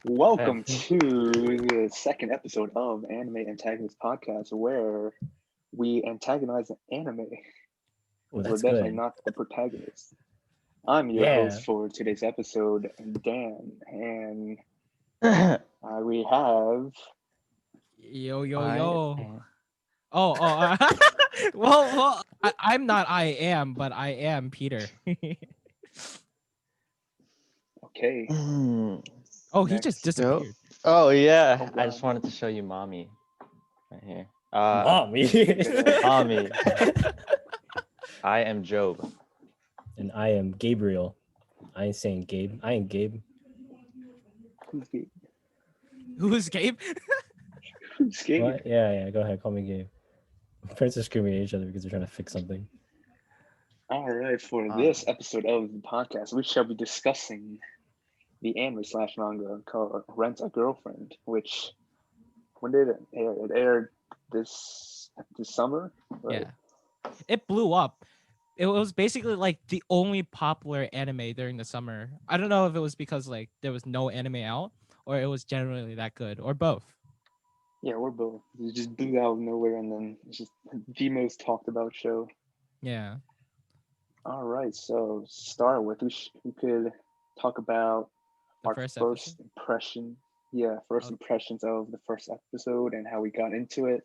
Welcome to the second episode of Anime Antagonist podcast, where we antagonize anime. Oh, We're that's definitely good. not the protagonist. I'm your Yeah. host for today's episode, Dan, and I we have. Yo, yo, yo. am- I'm not I am, but I am Peter. Okay, Oh, he Next. just disappeared. Oh yeah, Oh, I just wow. wanted to show you mommy right here. Mommy. Mommy. I am Job. And I am Gabriel. I ain't saying Gabe. I ain't Gabe. who's Gabe? Who's Gabe? Who's Gabe? What? Yeah. Go ahead. Call me Gabe. Parents are screaming at each other because they're trying to fix something. All right, for this episode of the podcast, we shall be discussing the anime/manga called Rent a Girlfriend, which, when did it air? It aired this summer, right? Yeah. It blew up. It was basically like the only popular anime during the summer. I don't know if it was because like there was no anime out or it was generally that good or both. Yeah, we're both. It just blew out of nowhere, and then it's just the most talked about show. Yeah. All right, so start with we could talk about The our first first episode? impression. Yeah, first Okay. impressions of the first episode and how we got into it.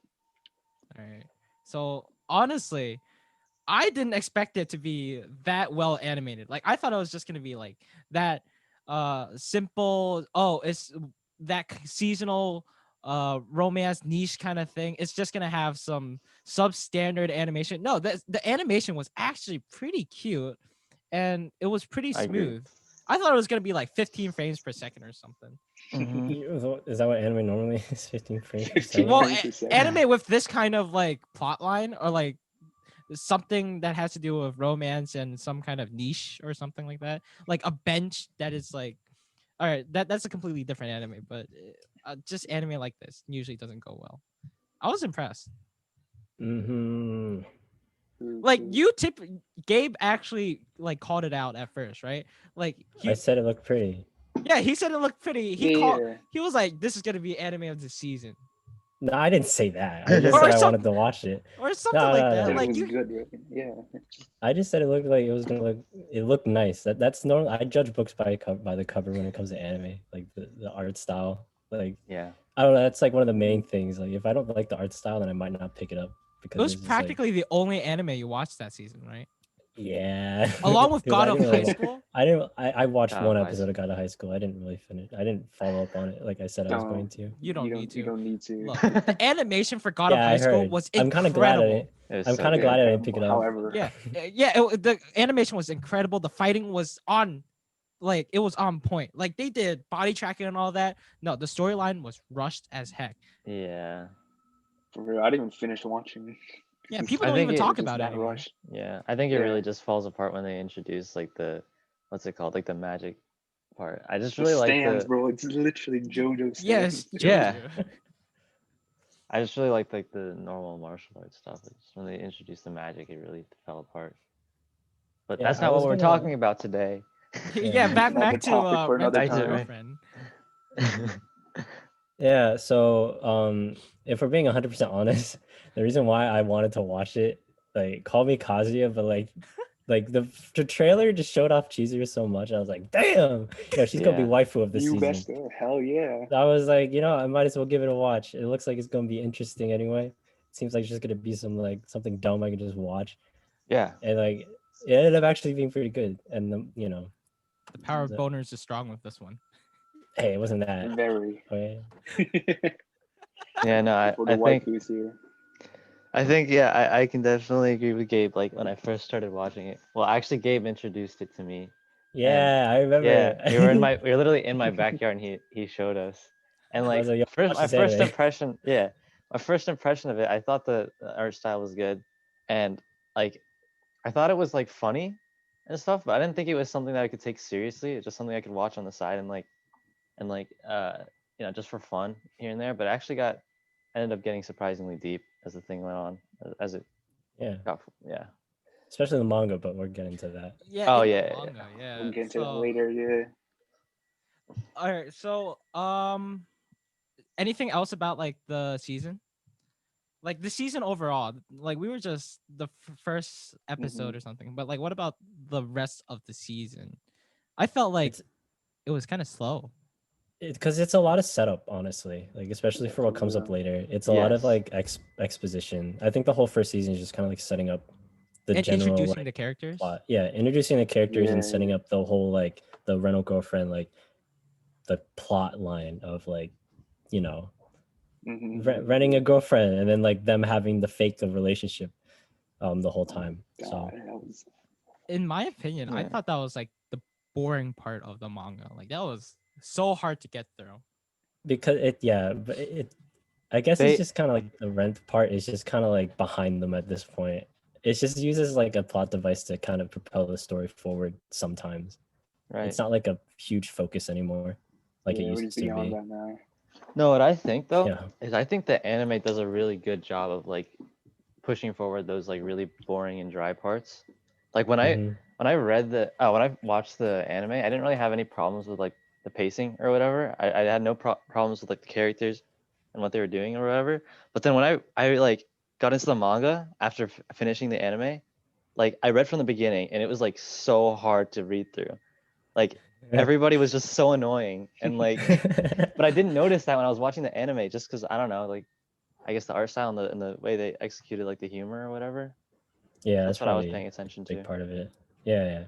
All right. So honestly, I didn't expect it to be that well animated. Like I thought it was just gonna be like that simple, it's that seasonal romance niche kind of thing. It's just gonna have some substandard animation. No, the animation was actually pretty cute and it was pretty I agree. smooth. I thought it was gonna be like 15 frames per second or something. Mhm. Is that what anime normally is? 15 frames per 15 second? Well, frames per second. anime with this kind of like plot line or like something that has to do with romance and some kind of niche or something like that, like a bench that is like, all right, that's a completely different anime, but just anime like this usually doesn't go well. I was impressed. Mm-hmm. Like Gabe actually like called it out at first, right? Like I said it looked pretty. yeah, he said it looked pretty. Yeah. He was like, this is gonna be anime of the season No, I didn't say that. I just Or said I some- wanted to watch it. or something No, like no, that. no. It Like was you, good, right? Yeah. I just said it looked like it was gonna look. It looked nice. That's normal. I judge books by the cover when it comes to anime, like the art style. Like Yeah. I don't know. That's like one of the main things. Like if I don't like the art style, then I might not pick it up because it was it's just, like, practically the only anime you watched that season, right? yeah. Along with 'Cause God I of didn't High really- School. I watched God of one High episode of God of High School. I didn't really finish. I didn't follow up on it like I said I was No. going to. You don't need You to. don't need to. Look, the animation for God of Yeah, High I School heard. was I'm kind of glad I incredible. didn't. It was I'm so kind of good. glad I didn't pick it up. However, The animation was incredible. The fighting was it was on point. Like they did body tracking and all that. No, the storyline was rushed as heck. Yeah. for real, I didn't even finish watching. Yeah, It's people I don't think even it- talk just about it not anymore. rushed. Yeah. I think it Yeah. really just falls apart when they introduce like the what's it called? Like the magic part. I just The really like stands, the bro. It's literally JoJo stands. Yes, Yeah. JoJo. I just really like the normal martial arts stuff. It's just when they introduced the magic, it really fell apart. But Yeah, that's I not what was we're gonna- talking about today. yeah, back Another back to topic for Rent a another time. Girlfriend. Yeah, so if we're being 100% honest, the reason why I wanted to watch it, like call me Kazuya, but like the trailer just showed off Chizuru so much. I was like, damn, she's gonna be Yeah. waifu of the You season. best. Hell yeah. I was like, I might as well give it a watch. It looks like it's gonna be interesting anyway. It seems like it's just gonna be something dumb I can just watch, Yeah. and like it ended up actually being pretty good. And The power of The- boners is strong with this one. hey, it wasn't that. Very. Okay. Yeah, no, For the waifus here. I think yeah, I can definitely agree with Gabe. Like when I first started watching it. Well, actually Gabe introduced it to me. Yeah, I remember. Yeah, we were literally in my backyard and he showed us. And I like was like, "Yo, first watch my this first anime." impression, my first impression of it, I thought the art style was good. And like I thought it was like funny and stuff, but I didn't think it was something that I could take seriously. It's just something I could watch on the side and just for fun here and there. But it actually ended up getting surprisingly deep as the thing went on, as it Yeah, got yeah. especially the manga, but we're getting to that. Yeah. Oh, in the yeah. manga, yeah. We'll get into that So, later. Yeah. All right. So anything else about like the season? Like the season overall, like we were just the first episode or something, but like what about the rest of the season? I felt like It's it was kind of slow. because it's a lot of setup, honestly. Like especially Yeah, for what for comes up real. later. It's a lot of Yes. like exposition. I think the whole first season is just kind of like setting up the And general introducing like the characters. plot. Yeah, introducing the characters and Yeah, setting yeah. up the whole like the rental girlfriend, like the plot line of like, you know, renting a girlfriend and then like them having the fake relationship the whole time. God, So that was In my opinion, I Yeah. thought that was like the boring part of the manga. Like that was so hard to get through. because but I guess They it's just kind of like the rent part is just kind of like behind them at this point. It just uses like a plot device to kind of propel the story forward sometimes. right. It's not like a huge focus anymore like it yeah, we're used just to beyond be. that now. No, what I think though Yeah. is I think the anime does a really good job of like pushing forward those like really boring and dry parts. Like when Mhm. I read the when I watched the anime, I didn't really have any problems with like the pacing or whatever. I had no problems with like the characters and what they were doing or whatever. But then when I like got into the manga after finishing the anime, like I read from the beginning and it was like so hard to read through. Like everybody was just so annoying and like but I didn't notice that when I was watching the anime just because I don't know, like I guess the art style and the way they executed like the humor or whatever. Yeah, That's that's what I was probably paying a attention big to. part of it. Yeah,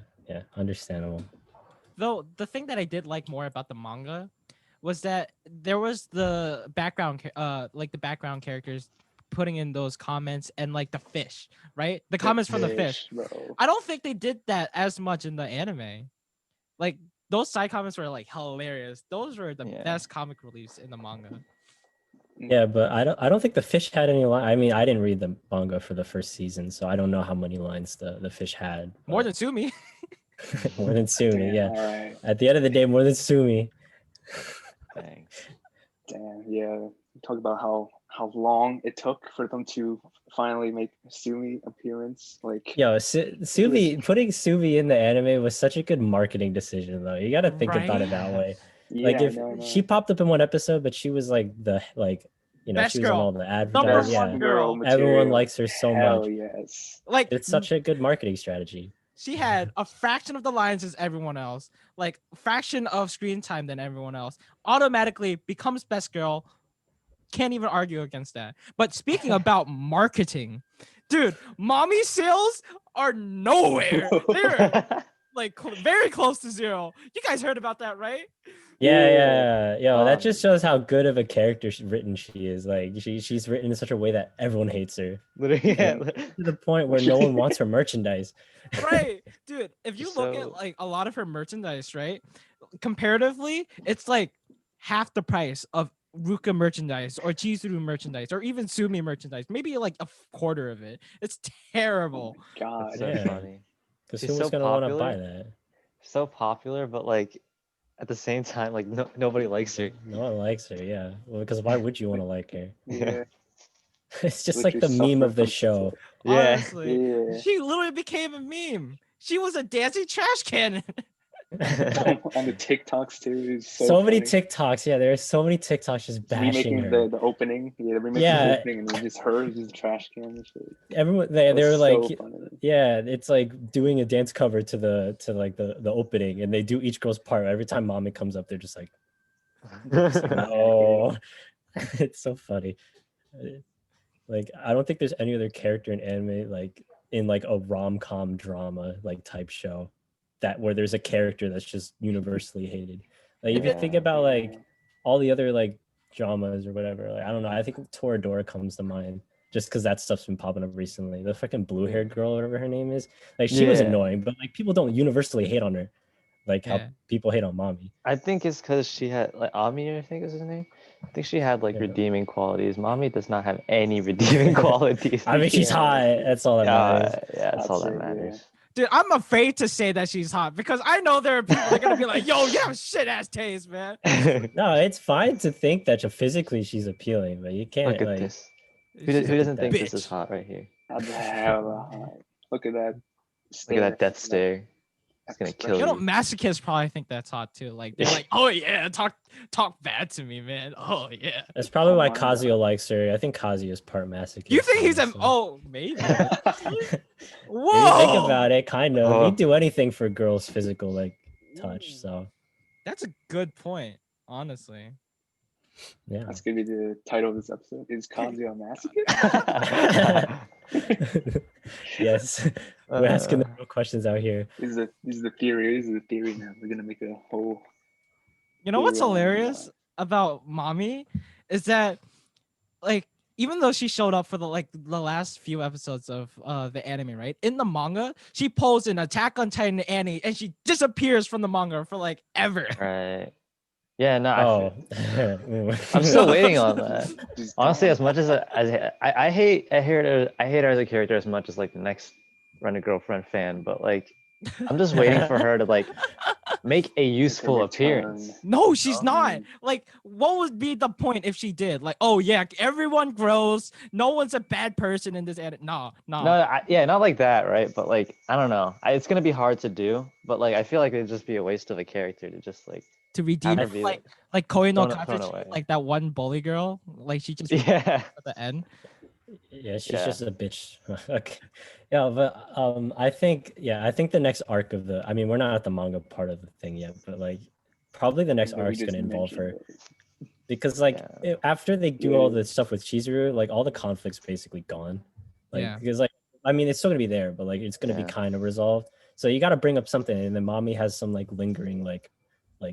understandable. Though the thing that I did like more about the manga was that there was the background like the background characters putting in those comments and like the fish, right? The comments from the fish. Bro. I don't think they did that as much in the anime. Like those side comments were like hilarious. Those were the Yeah. best comic reliefs in the manga. Yeah, but I don't think the fish had any line. I mean, I didn't read the manga for the first season, so I don't know how many lines the fish had. More than but- Sumi. more than Sumi, Damn, yeah. all right. At the end of the day, more than Sumi. Thanks. Damn, yeah. Talk about how long it took for them to finally make Sumi appearance. Like, Yo, Sumi putting Sumi in the anime was such a good marketing decision, though. You got to think about it that way. Like yeah, if no, she popped up in one episode, but she was like Best she was on girl. all the Number advertisements. one Yeah, girl. material. everyone likes her so Hell much. yes. Like It's such a good marketing strategy. she had a fraction of the lines as everyone else, like fraction of screen time than everyone else. Automatically becomes best girl. Can't even argue against that. But speaking about marketing, dude, mommy sales are nowhere. They're like very close to zero. You guys heard about that, right? Yeah. Yo, that just Um, shows how good of a character written she is. Like she's written in such a way that everyone hates her Literally, yeah. to the point where no one wants her merchandise. Right, dude. If you look at So- like a lot of her merchandise, right? Comparatively, it's like half the price of Ruka merchandise or Chizuru merchandise or even Sumi merchandise. Maybe like a quarter of it. It's terrible. Oh my God. That's so Yeah. funny. Because She's who was so gonna want to popular. buy that? So popular, but like at the same time, like nobody likes her. No one likes her. Yeah, well, because why would you want to like her? Yeah. It's just like the Literally meme of the suffer from show. Yeah. Honestly, Yeah. she literally became a meme. She was a dancing trash can. On the TikToks too is So many funny. TikToks. Yeah, there are so many TikToks just bashing Remaking her. the opening. Yeah, they're remaking Yeah. the opening and it's just her, just a trash can and shit. Everyone It they were was like, so funny. yeah, it's like doing a dance cover to the opening, and they do each girl's part. Every time mommy comes up, they're just like, no. It's so funny. Like I don't think there's any other character in anime like in like a rom-com drama like type show that where there's a character that's just universally hated. Like if you think Yeah. about like all the other like dramas or whatever, like I don't know, I think Toradora comes to mind just because that stuff's been popping up recently. The fucking blue-haired girl, whatever her name is, like she was Yeah. annoying, but like people don't universally hate on her, like how Yeah. people hate on mommy. I think it's because she had like Ami, I think is his name. I think she had like Yeah. redeeming qualities. Mommy does not have any redeeming qualities. I mean, she's Yeah. hot. That's all that matters. Yeah, that's I'd all say, that yeah. matters. Dude, I'm afraid to say that she's hot because I know there are people that are gonna be like, "Yo, you have shit ass taste, man." No, it's fine to think that physically she's appealing, but you can't Look at like. this. She's Who a doesn't think bitch. this is hot right here? Hell, look at that. Look at that death stare. stare. It's gonna kill You know, you. masochists probably think that's hot too. Like they're like, oh yeah, talk bad to me, man. Oh yeah. That's probably why my Kazuya God. likes her. I think Kazuya is part masochist. You think he's a honestly. maybe? If Whoa. you think about it, kind of. Oh. He'd do anything for girls' physical like touch. So That's a good point, honestly. yeah. That's gonna be the title of this episode. Is Kazuya a masochist? Yes. We're asking the real questions out here. This is the theory. This is the theory now. We're gonna make a whole. You know what's theory on, hilarious about mommy is that, like, even though she showed up for the last few episodes of the anime, right? In the manga, she posed in Attack on Titan anime and she disappears from the manga for like ever. Right. Yeah, no, Oh. I'm still waiting on that. just Honestly, gone. as much as I hate her as a character as much as like the next Rent-A-Girlfriend fan, but like I'm just waiting for her to like make a useful return. appearance. No, she's Oh. not. Like, what would be the point if she did? Like, oh yeah, everyone grows. No one's a bad person in this anime. No. No, yeah, not like that, right? But like I don't know. It's gonna be hard to do, but like I feel like it'd just be a waste of a character to just like To redeem have it, her be like Koi no thrown Kakuchi, away. like that one bully girl. Like she just yeah. at the end. Yeah, she's Yeah. just a bitch. Okay. Yeah, but I think the next arc of the, I mean, we're not at the manga part of the thing yet, but like probably the next But we arc's just gonna involve her mentioned it. because like Yeah. after they do all the stuff with Chizuru, like all the conflict's basically gone. Like Yeah. because like I mean it's still gonna be there, but like it's gonna be Yeah. kind of resolved. So you got to bring up something, and then mommy has some like lingering like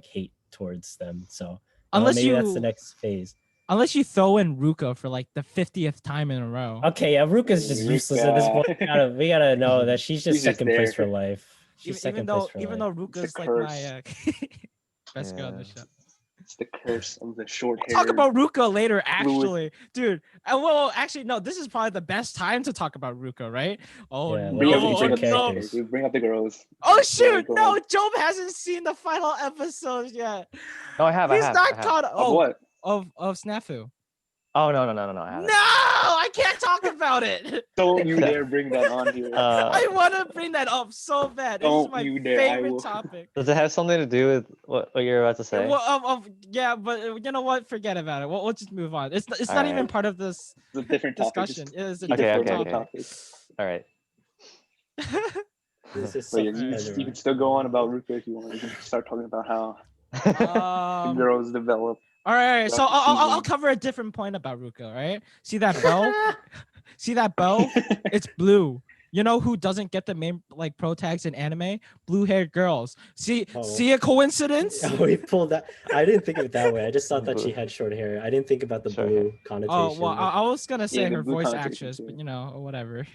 hate towards them. So Unless maybe that's the you next phase. unless you throw in Ruka for like the 50th time in a row. Okay, yeah, Ruka's just useless at this point. We gotta know that she's just She's just second place for there. life. She's Even second though place for life. even though Ruka's a like curse. my best girl in the Yeah. show. It's the curse of the short hair. Talk about Ruka later, actually, dude. Well, actually, no. This is probably the best time to talk about Ruka, right? Oh Yeah, Bring up, no, bring up the no. characters. We bring up the girls. Oh Yeah, shoot! go No, on. Job hasn't seen the final episodes yet. No, I have. He's I have. not I have. caught. Of Oh, what? of Snafu. Oh no, I No, haven't. I can't talk about it. Don't you dare bring that on here. I want to bring that up so bad. This is Don't my you dare, I favorite will. topic. Does it have something to do with what you're about to say? Well, yeah, but you know what? Forget about it. We'll just move on. It's not Alright. even part of this It's a different topic. discussion. Just It is a keep it Okay, for okay, another okay. topic. All right. This is But yeah, something you can still go on about Ruka if you want. You can start talking about how the Um, girls develop. all right, so throughout the I'll season. cover a different point about Ruka. Right? See that bow? See that bow? It's blue. You know who doesn't get the main like pro tags in anime? Blue-haired girls. See a coincidence? Oh, we pulled that. I didn't think of it that way. I just thought that she Blue. had short hair. I didn't think about the Short blue hair. connotation. Oh well, I was gonna say Yeah, the her blue voice connotation actress, too. but you know, whatever.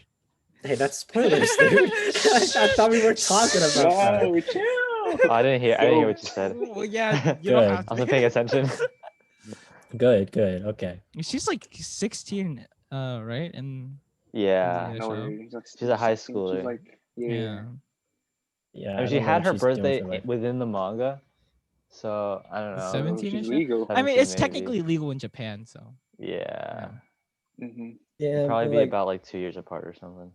Hey, that's spoilers, dude. I thought we were talking about that. Wow, chill. Oh, I didn't hear what you said. Well, yeah, you don't Good. have I wasn't to. paying attention. Good. Okay. She's like 16, right? And Yeah. Yeah, No, show. She's a high 16, schooler. She's like, yeah. Yeah. I mean, she don't know had what her she's doing for birthday life. within the manga, so I don't know. 17 she's -ish? legal. I mean, 17 it's maybe. technically legal in Japan, so Yeah. hmm Yeah, Probably but, be like, about like 2 years apart or something.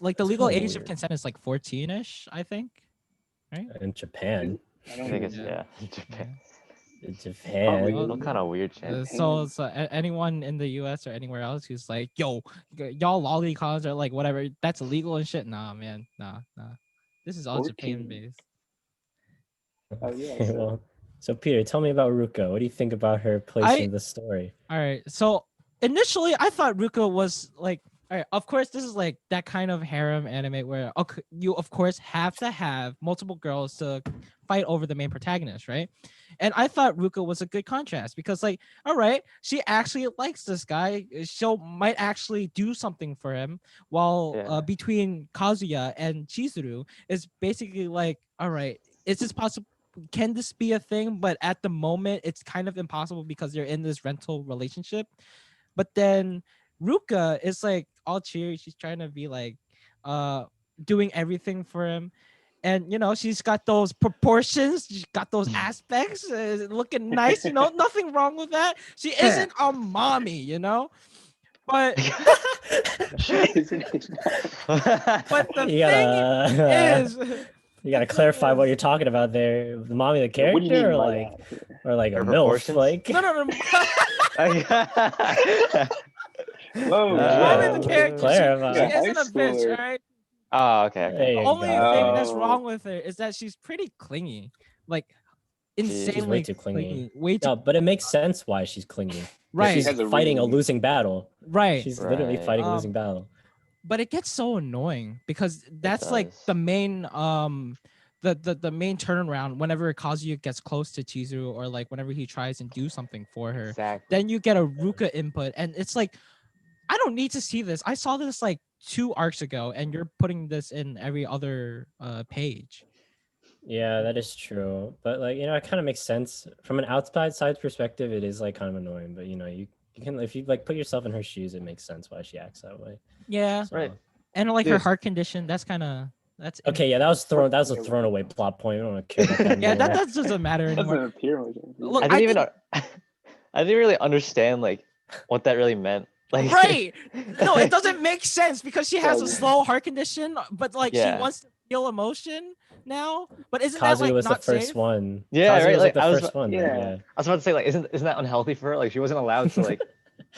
like the That's legal kinda age of weird. consent is like 14-ish, I think. Right? in Japan. I I don't think know. it's Yeah. Japan. In Japan. Probably. Some kind of weird shit. So anyone in the U.S. or anywhere else who's like, yo, y'all lolicons or like whatever, that's illegal and shit. Nah, man, nah. This is all 14. Japan based. Oh, yeah, Okay, so- well, so Peter, tell me about Ruka. What do you think about her place in the story? All right. So initially, I thought Ruka was like, all right. Of course, this is like that kind of harem anime where you of course have to have multiple girls to fight over the main protagonist, right? And I thought Ruka was a good contrast because, like, all right, she actually likes this guy. She might actually do something for him. While Yeah. between Kazuya and Chizuru is basically like, all right, is this possible? Can this be a thing? But at the moment, it's kind of impossible because they're in this rental relationship. But then Ruka is like all cheery. She's trying to be like doing everything for him. And you know, she's got those proportions, she's got those aspects, looking nice, you know, nothing wrong with that. She isn't a mommy, you know. But Isn't it? but the You thing gotta- is You gotta clarify what you're talking about there. The mommy, the What do you character, mean or by like, that? or like a Her MILF, proportions? like. No. Whoa, Mommy, the Uh, character, clarify. she Yeah, high isn't a bitch, schooler. all right? Oh, okay. There The you only go. thing that's Oh. wrong with her is that she's pretty clingy. Like, She's She's way insanely too clingy. Way too No, but it makes sense why she's clingy. 'Cause Right. She's She has a fighting a reason. losing battle. right. She's literally Right. fighting a losing battle. But it gets so annoying because that's like does. the main the main turnaround whenever Kazuya gets close to Chizuru, or like whenever he tries and do something for her. Exactly. Then you get a Ruka input, and it's like, I don't need to see this. I saw this like 2 arcs ago, and you're putting this in every other page. Yeah, that is true. But like, it kind of makes sense from an outside side perspective. It is like kind of annoying, but you can, if you like put yourself in her shoes, it makes sense why she acts that way. Yeah, So. Right. and like her Dude. heart condition. That's Okay, yeah, that was a thrown away plot point. I don't care about that Yeah, anymore. that doesn't matter It anymore. doesn't appear much. Look, I didn't even. I didn't really understand like what that really meant. Like, Right. No, it doesn't make sense because she has a Yeah. slow heart condition, but like Yeah. she wants to feel emotion now. But isn't Kazuya that like was the not first safe? one. Yeah, Kazuya right, was like, the I was first one. yeah. Yeah. I was about to say, like, isn't that unhealthy for her? Like, she wasn't allowed to like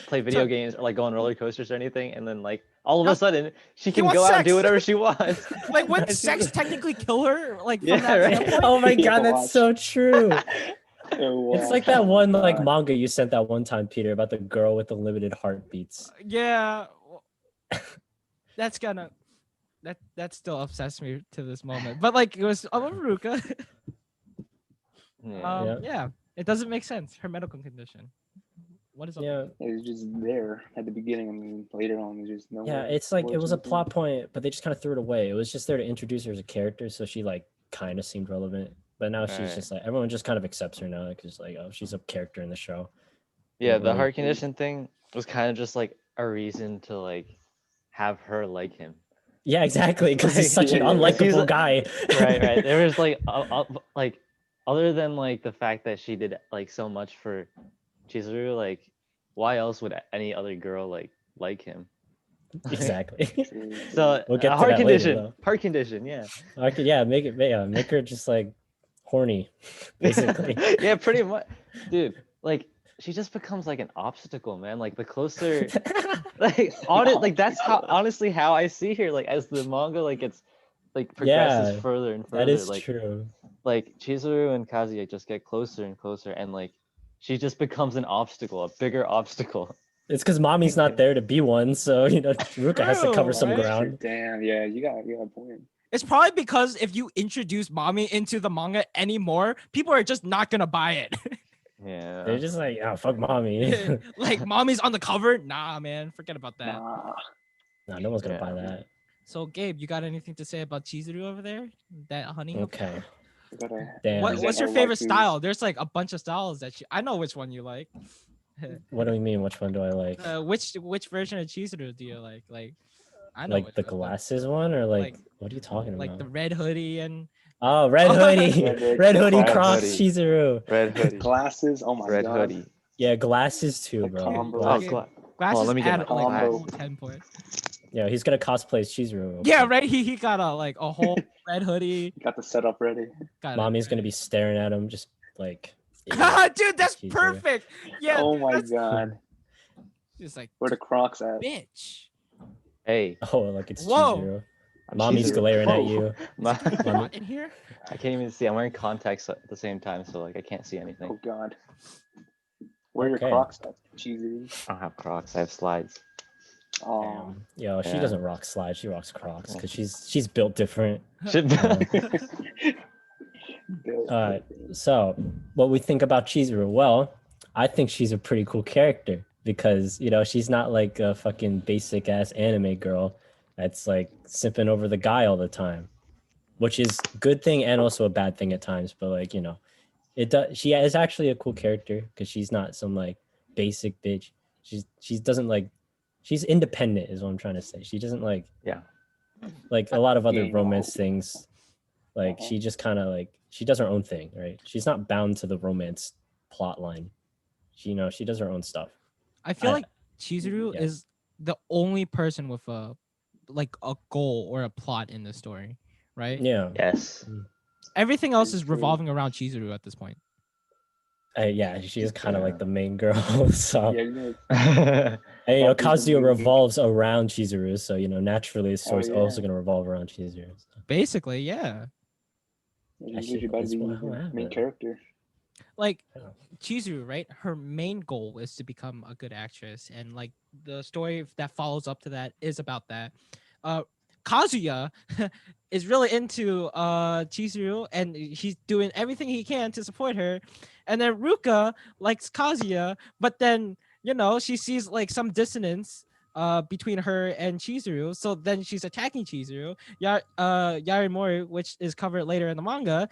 play video So- games or like go on roller coasters or anything, and then like all of No, a sudden she he can wants go out and do sex. whatever she wants. Like, wouldn't And she's sex like- technically kill her? Like Yeah, from that right. standpoint? Oh my You have god, to that's watch. so true. Oh, It's wow. like that one like God. manga you sent that one time, Peter, about the girl with the limited heartbeats. Yeah. That's gonna that still upsets me to this moment. But like, it was Ruka. Yeah. Yeah, it doesn't make sense. Her medical condition. What is up? Yeah. It was just there at the beginning, and then later on, there's just no. Yeah, it's like it was a plot point, but they just kind of threw it away. It was just there to introduce her as a character, so she like kind of seemed relevant. But now she's Right. just like everyone just kind of accepts her now because like, oh, she's a character in the show. Yeah, the Really? heart condition thing was kind of just like a reason to like have her like him. Yeah, exactly, because he's Like, such an yeah, yeah. unlikable He's a- guy. Right. There was like like other than like the fact that she did like so much for Chizuru, like why else would any other girl like him? Exactly. So We'll get to heart that later, condition, though. heart condition, yeah. Okay, yeah, make her just like horny, basically. Yeah, pretty much, dude. Like she just becomes like an obstacle, man. Like the closer, like like that's how honestly how I see her. Like as the manga like gets like progresses Yeah, further and further. That is like true. like Chizuru and Kazuya just get closer and closer, and like she just becomes an obstacle, a bigger obstacle. It's because mommy's not there to be one, so Ruka has to cover True, some right? ground. Damn, yeah, you got a point. It's probably because if you introduce mommy into the manga anymore, people are just not gonna buy it. Yeah. They're just like, oh, fuck mommy. Like, mommy's on the cover? Nah, man, forget about that. Nah. Nah, no one's gonna buy Yeah. that. So, Gabe, you got anything to say about Chizuru over there? That honey? Okay. We gotta Damn. What's present your our favorite waifus. style? There's like a bunch of styles that I know which one you like. What do we mean? Which one do I like? Which version of Chizuru do you like? Like, I know Like which the one, but, glasses one, or like, like- what are you talking like about? the red hoodie and Oh, red hoodie, red hoodie, Red Crocs, hoodie. Chizuru. Red hoodie. Glasses. Oh my Red god. hoodie. Yeah, glasses too, The bro. combo. Oh, Glasses. glasses. let me get add my like a combo. whole 10 points. Yeah, he's gonna cosplay as Chizuru. Yeah, right. He got a like a whole red hoodie. Got the setup ready. Got it Mommy's gonna ready. be staring at him, just like. Dude, that's Chizuru. perfect. Yeah. Oh dude, my that's god. just like Where the Crocs at? bitch. Hey. Oh, like it's Whoa. Chizuru. Mommy's Chizuru. glaring at Whoa. you. Is Mommy- hot in here? I can't even see. I'm wearing contacts at the same time, so like I can't see anything. Oh god. Where are Okay. your Crocs at? Cheesy. I don't have Crocs. I have slides. Oh. Damn. Yo, she Yeah. doesn't rock slides. She rocks Crocs because she's built different. Should Alright, so what we think about Chizuru? Well, I think she's a pretty cool character because she's not like a fucking basic ass anime girl that's like simping over the guy all the time, which is a good thing and also a bad thing at times. But like it does. She is actually a cool character because she's not some like basic bitch. She doesn't like. She's independent, is what I'm trying to say. She doesn't like. Yeah. Like a lot of other Yeah. romance things, like Uh-huh. she just kind of like she does her own thing, right? She's not bound to the romance plot line. She she does her own stuff. I feel I- like Chizuru yeah. is the only person with a goal or a plot in the story, right? Yeah. Yes. Everything else Very is true. revolving around Chizuru at this point. Yeah, she is kind of like Yeah. the main girl. So Yeah, you know, and, you know, That is Kazuya amazing. revolves around Chizuru, so you know naturally the Oh, story's also yeah. gonna revolve around Chizuru. So. Basically, yeah. He's Actually, literally about to that's be what the main happened. character. Like Yeah. Chizuru, right? Her main goal is to become a good actress, and like the story that follows up to that is about that. Kazuya is really into Chizuru, and he's doing everything he can to support her. And then Ruka likes Kazuya, but then you know she sees like some dissonance between her and Chizuru, so then she's attacking Chizuru. Yarimori, which is covered later in the manga,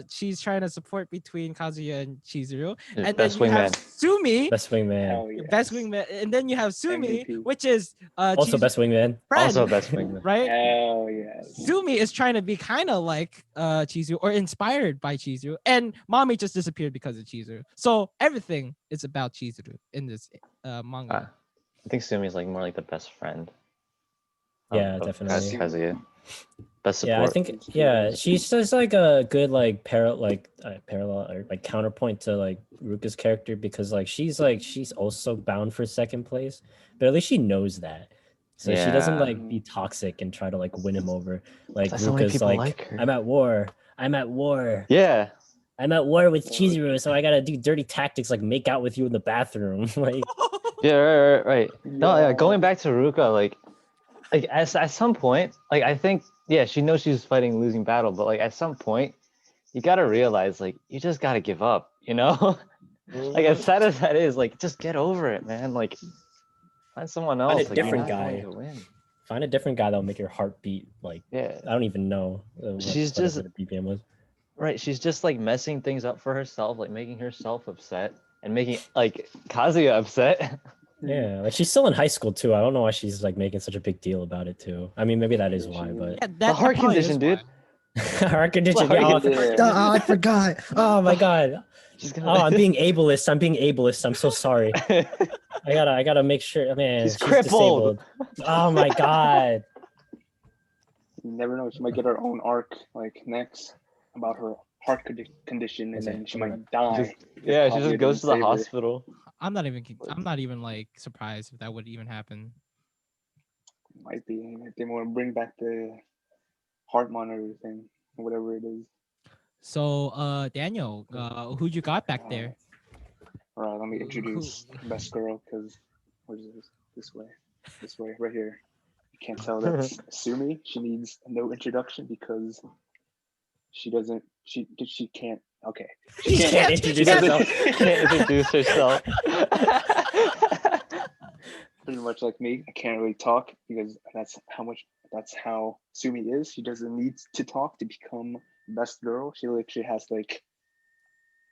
she's trying to support between Kazuya and Chizuru. Yeah, And then best you have wingman. Sumi, Best wingman. Hell yeah. best wingman, and then you have Sumi, MVP. which is Also Chizuru's best wingman. friend, Also best wingman. right? Hell yes. Sumi is trying to be kind of like Chizuru or inspired by Chizuru, and Mommy just disappeared because of Chizuru. So everything is about Chizuru in this manga. I think Sumi's like more like the best friend. Yeah, of definitely. Kazuya. Best support. Yeah, I think she's just like a good like parallel or like counterpoint to like Ruka's character because she's also bound for second place, but at least she knows that. So she doesn't Yeah. like be toxic and try to like win him over. Like That's how many Ruka's people like, like her. I'm at war. I'm at war. Yeah. I'm at war with Oh, Chizuru, so I gotta do dirty tactics like make out with you in the bathroom. Like Yeah, right. No, yeah, Yeah. going back to Ruka, like at some point, like I think, yeah, she knows she's fighting a losing battle, but like at some point, you gotta realize like you just gotta give up, you know? Like as sad as that is, like just get over it, man. Like find someone Find else. a Like, different you're not guy. going to win. find a different guy that'll make your heart beat. Like Yeah. I don't even know. She's whatever just- the BPM was. Right, she's just like messing things up for herself, like making herself upset and making like Kazuya upset. Yeah, like she's still in high school too. I don't know why she's like making such a big deal about it too. I mean, maybe that is Yeah, why, she- but Yeah, that heart probably is condition, dude. why. heart condition. Heart Yeah, condition. I forgot. Oh my god. She's Oh, gonna. I'm being ableist. I'm so sorry. I gotta make sure. Man, She's she's crippled. disabled. Oh my god. You never know. She might get her own arc like next about her heart condition, and Is then it? she might die. Just- yeah, she Kazuya just goes to doesn't the save her. hospital. I'm not even like surprised if that would even happen. Might be. They want to bring back the heart monitor thing, whatever it is. So Daniel, who you got back there? All right, let me introduce best girl because where's this? This way, right here. You can't tell that's Sumi. She needs no introduction because she doesn't. She can't. Okay. She can't introduce herself. Can't introduce herself. Pretty much like me. I can't really talk because that's how Sumi is. She doesn't need to talk to become best girl. She literally has like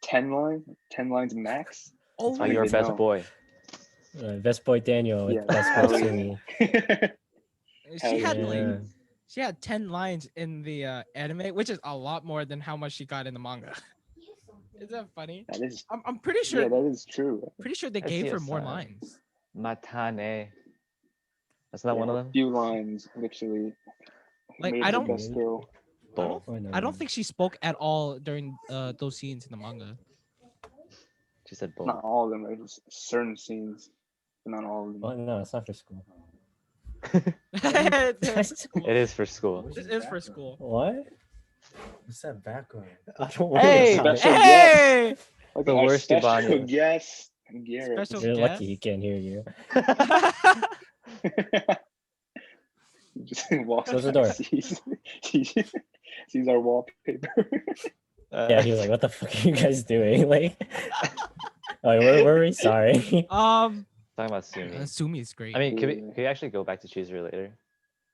10 lines max. Oh, Oh, you're a even best know. boy. Best boy Daniel with Yeah, best hell boy yeah. Sumi. she had yeah. like she had 10 lines in the anime, which is a lot more than how much she got in the manga. Is that funny? That is I'm pretty sure. yeah, that is true. Pretty sure they I gave see her a more sign. lines. Matane. That's not Yeah, one of a them. few lines literally. Like, made I her don't- best girl. Bull. I don't think she spoke at all during those scenes in the manga. She said bull. Not all of them, right? Just certain scenes, but not all of them. Well, no, it's not for school. This It is for school. is for school. What? What's that background? I don't want Hey! to Special Hey! Look The at our worst special Ibanez. guest, Garrett. Special You're lucky he guest? can't hear you. Just walks Close the out, door. sees our wallpaper. Yeah, he was like, "What the fuck are you guys doing?" Like, where were we? Sorry. Talking about Sumi. Sumi is great. I mean, could Yeah. we actually go back to Chizuru later?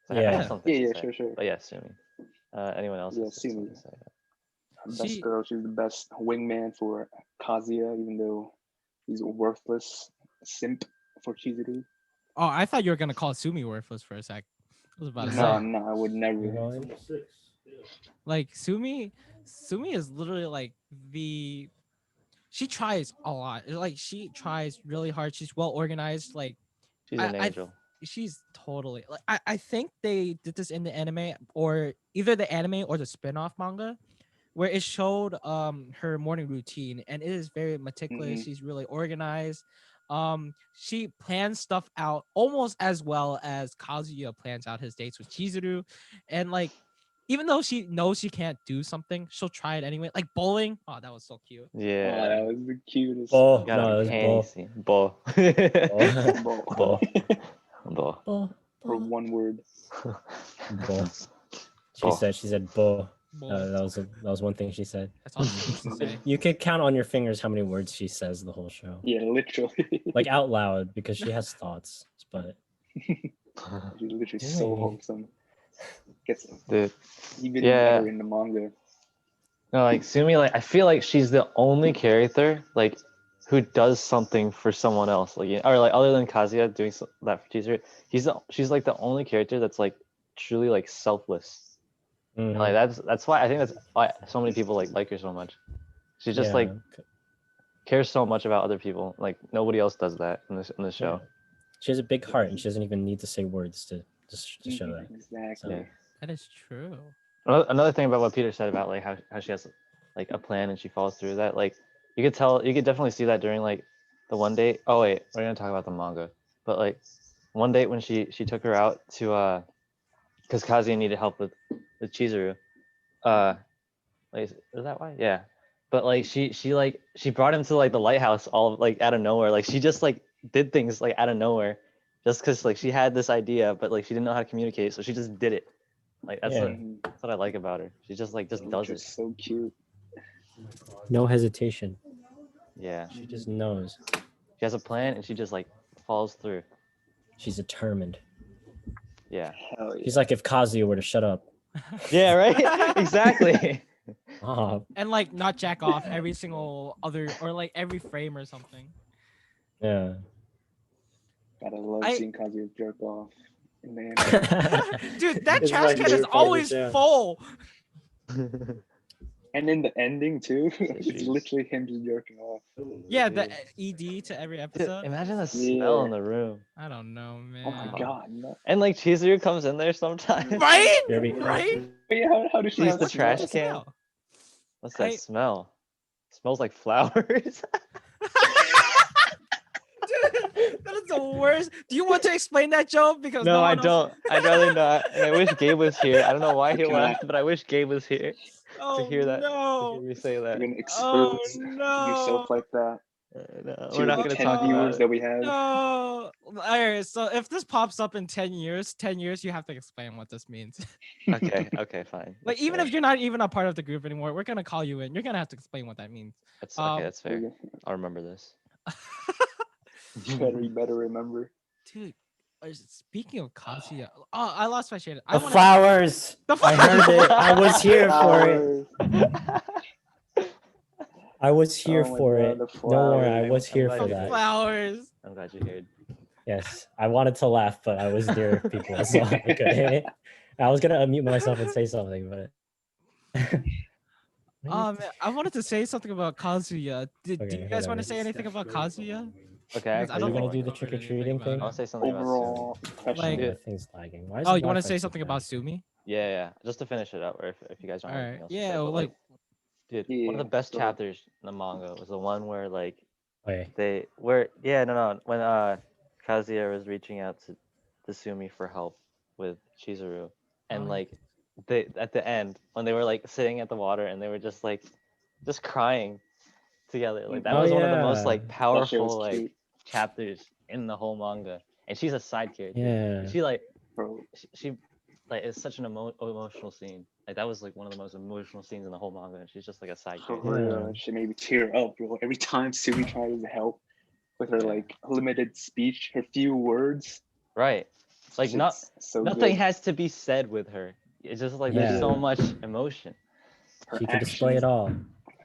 I Yeah. have something Yeah, to say. sure. But yeah, Sumi. Anyone else? Yeah, has something Sumi. to say? Best She- girl. She's the best wingman for Kazuya, even though he's a worthless simp for Chizuru. Oh, I thought you were gonna call Sumi worthless for a sec. I was about to No, say. no, I would never. Like Sumi is literally like she tries a lot. Like she tries really hard. She's well organized. Like She's I- an I- angel. she's totally like I think they did this in the anime or either the anime or the spin-off manga where it showed her morning routine and it is very meticulous. She's really organized. She plans stuff out almost as well as Kazuya plans out his dates with Chizuru. And like even though she knows she can't do something, she'll try it anyway. Like bowling. Oh, that was so cute. Oh, Yeah. that was the cutest. Oh, Got no, a it was panty bull. scene. Bull. Bull. Ball. Bull. Bull. For one word. Bull. Bull. She said bull. Bull. That was one thing she said. That's all she needs to say. You could count on your fingers how many words she says the whole show. Yeah, literally. Like out loud because she has thoughts. But She's literally so Dang. wholesome. Gets Dude. even Yeah. better in the manga. No, like Sumi, like I feel like she's the only character like who does something for someone else, like or like other than Kazuya doing that for Chizuru. She's like the only character that's like truly like selfless. mhm. And, like that's why I think that's why so many people like her so much. She just like Yeah. cares so much about other people. Like nobody else does that in this show. She has a big heart and she doesn't even need to say words to show that. Exactly. Yeah. That is true. Another thing about what Peter said about like how she has like a plan and she follows through that, like you could definitely see that during like the one date. Oh wait, we're gonna talk about the manga, but like one date when she took her out to because Kazuya needed help with Chizuru. Like is that why? Yeah, but like she brought him to like the lighthouse all like out of nowhere. Like she just like did things like out of nowhere, just because like she had this idea, but like she didn't know how to communicate, so she just did it. Like that's Yeah. that's what I like about her. She just like just does it. So cute. No hesitation. Yeah, She just knows. she has a plan and she just like follows through. She's determined. Yeah. Hell yeah. She's like if Kazuya were to shut up. Yeah. Right. Exactly. Ah, And like not jack off every single other or like every frame or something. yeah. Gotta love I- seeing Kazuya jerk off in the anime. Dude, that It's trash my can is favorite part of the always show. full. And in the ending too, it's Jeez. literally him just jerking off. Yeah, the ED to every Dude, imagine imagine the smell in the room. I don't know, man. Oh my god, no. And like Chizuru comes in there sometimes. Right? Here we- Right? Wait, how does she She's have the smell? trash can. Smell. What's that I- smell? Smells like flowers. Dude, that is the worst. Do you want to explain that, Joe? Because No, I one else- don't. I'd rather not. And I wish Gabe was here. I don't know why he Okay. left, but I wish Gabe was here Oh, hear that. to No. hear me say You're that. gonna Oh, expose no. yourself like that No, to we're not the gonna 10 talk about viewers it. that we have. No. All right. So if this pops up in 10 years, you have to explain what this means. Okay, fine. Like That's even fair. if you're not even a part of the group anymore, we're gonna call you in. You're gonna have to explain what that means. That's okay, um, that's fair. I'll remember this. You better remember. Dude, speaking of Kazuya, oh, I lost my shade. The flowers. The I heard it. I was here for it. Flowers. I was here Oh my for God, it. the Don't worry, I flowers. was here I'm for glad you that. flowers. I'm glad you heard. Yes, I wanted to laugh, but I was near people, so I couldn't. I was gonna unmute myself and say something, but. Man, I wanted to say something about Kazuya. Do Okay, you guys want to whatever. say anything about Kazuya? Okay, Because I Are don't you think gonna do the trick or treating thing? I'll say something about Overall Sumi. impression. Like- My thing's lagging. Why is Oh, the you want to Wi-Fi say so something bad? about Sumi? Yeah. Just to finish it up, or if you guys don't All have right. anything else to Yeah. say, but, Like, dude, one Yeah, of the best go ahead. chapters in the manga was the one where like Wait, when Kazuya was reaching out to Sumi for help with Chizuru, and Oh, like they at the end when they were like sitting at the water and they were just crying together, like that Oh, was one of the most yeah. like That shit powerful was like cute, chapters in the whole manga, and she's a side character. yeah. She like bro. she like it's such an emotional scene. Like that was like one of the most emotional scenes in the whole manga, and she's just like a side For character. real, she made me tear up, bro. Every time Sumi tries to help with her Yeah. like limited speech, her few words. Right. Like shit's so nothing good. has to be said with her. It's just like there's Yeah. so much emotion. Her She can display it actions. all.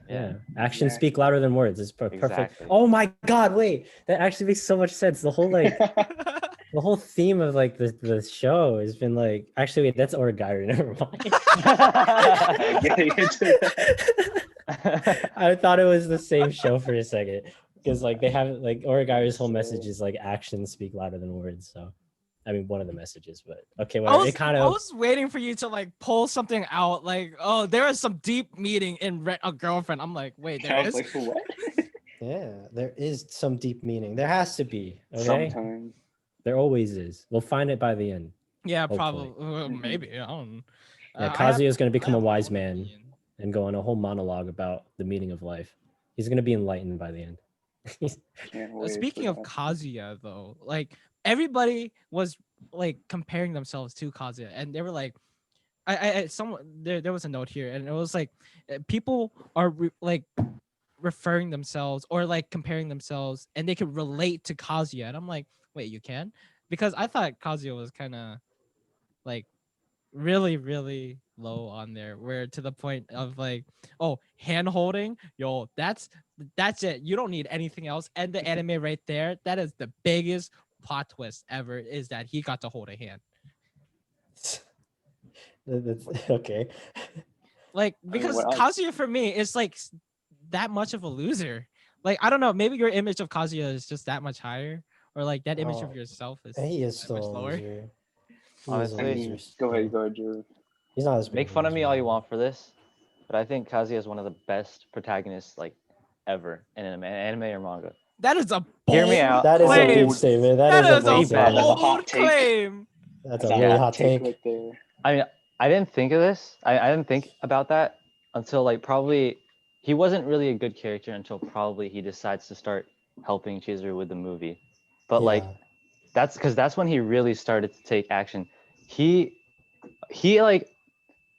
Yeah. Actions Exactly. speak louder than words. It's perfect. Exactly. Oh my god, wait. That actually makes so much sense. The whole like the whole theme of like the show has been like actually wait, that's Origairu, never mind. Getting into that. I thought it was the same show for a second. Because like they have like Origairu's whole message is like actions speak louder than words. So I mean, one of the messages, but okay, I well, was, it kind I of was waiting for you to like pull something out, like, oh, there is some deep meaning in Rent a Girlfriend. I'm like, wait, there I was is. like, for what? yeah, there is some deep meaning. There has to be. Okay, Sometimes. there always is. We'll find it by the end. Yeah, Hopefully. probably, Mhm. maybe. I don't. Yeah, I have- Kazuya is going to I become a have my wise own man opinion. and go on a whole monologue about the meaning of life. He's going to be enlightened by the end. Can't wait. Speaking for of that. Kazuya, though, like everybody was like comparing themselves to Kazuya, and they were like, someone there was a note here, and it was like, people are like referring themselves or like comparing themselves, and they could relate to Kazuya, and I'm like, wait, you can? Because I thought Kazuya was kind of like really really low on there, where to the point of like, oh, hand holding, yo, that's it, you don't need anything else. And the anime right there, that is the biggest plot twist ever, is that he got to hold a hand. That's okay. Like, mean, because what I- Kazuya for me is like that much of a loser. Like, I don't know, maybe your image of Kazuya is just that much higher, or like that image of Oh, yourself is He is that much still a lower. loser. He is a Honestly, I loser mean, go ahead, still. Drew. He's not as big Make of a fun of loser me all you anymore. want for this, but I think Kazuya is one of the best protagonists like ever in an anime or manga. That is a Hear me bold out. That is a claim. big statement. That is is a Way big a better. statement. That's a hot bold take. claim. That's That's a really hot hot take. right there. I mean, I didn't think of this. I didn't think about that until like probably he wasn't really a good character until probably he decides to start helping Chizuru with the movie. But like Yeah. that's because that's when he really started to take action. He like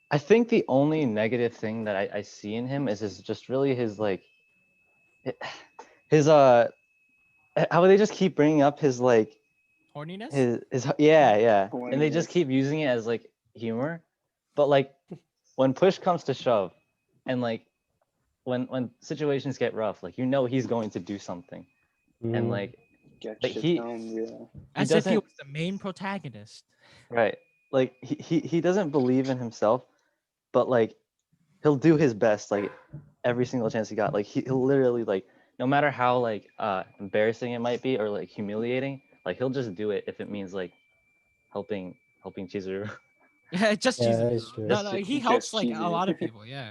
I think the only negative thing that I see in him is just really his like his how they just keep bringing up his like Horniness? his yeah and they just Horniness. keep using it as like humor, but like when push comes to shove and like when situations get rough, like you know he's going to do something and Mm, like Get Like, shit he- done, yeah. he As if he doesn't was the main protagonist. right like he doesn't believe in himself, but like he'll do his best like every single chance he got. Like he'll literally like no matter how like embarrassing it might be or like humiliating, like he'll just do it if it means like helping Chizuru. Yeah, just yeah, Jesus. that is true. No, he Just helps like a Chizuru. lot of people. Yeah.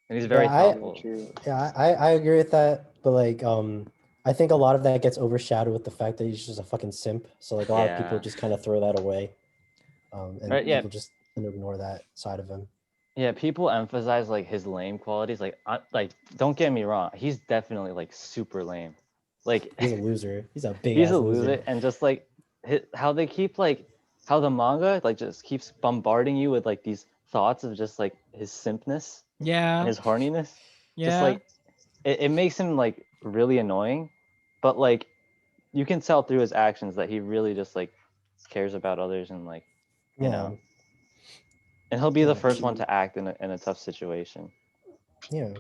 And he's very Yeah, I- thoughtful. True. Yeah, I agree with that, but like I think a lot of that gets overshadowed with the fact that he's just a fucking simp. So like a lot of people Yeah. just kind of throw that away. And Right, yeah. people just tend to ignore that side of him. Yeah, people emphasize like his lame qualities. Like don't get me wrong, he's definitely like super lame. Like He's a loser. He's a big he's ass a loser, loser. and just like how they keep like how the manga like just keeps bombarding you with like these thoughts of just like his simpness Yeah. and his horniness. Yeah. Just like it makes him like really annoying, but like you can tell through his actions that he really just like cares about others and like you know, and he'll be the Yeah. first one to act in a tough situation. Yeah.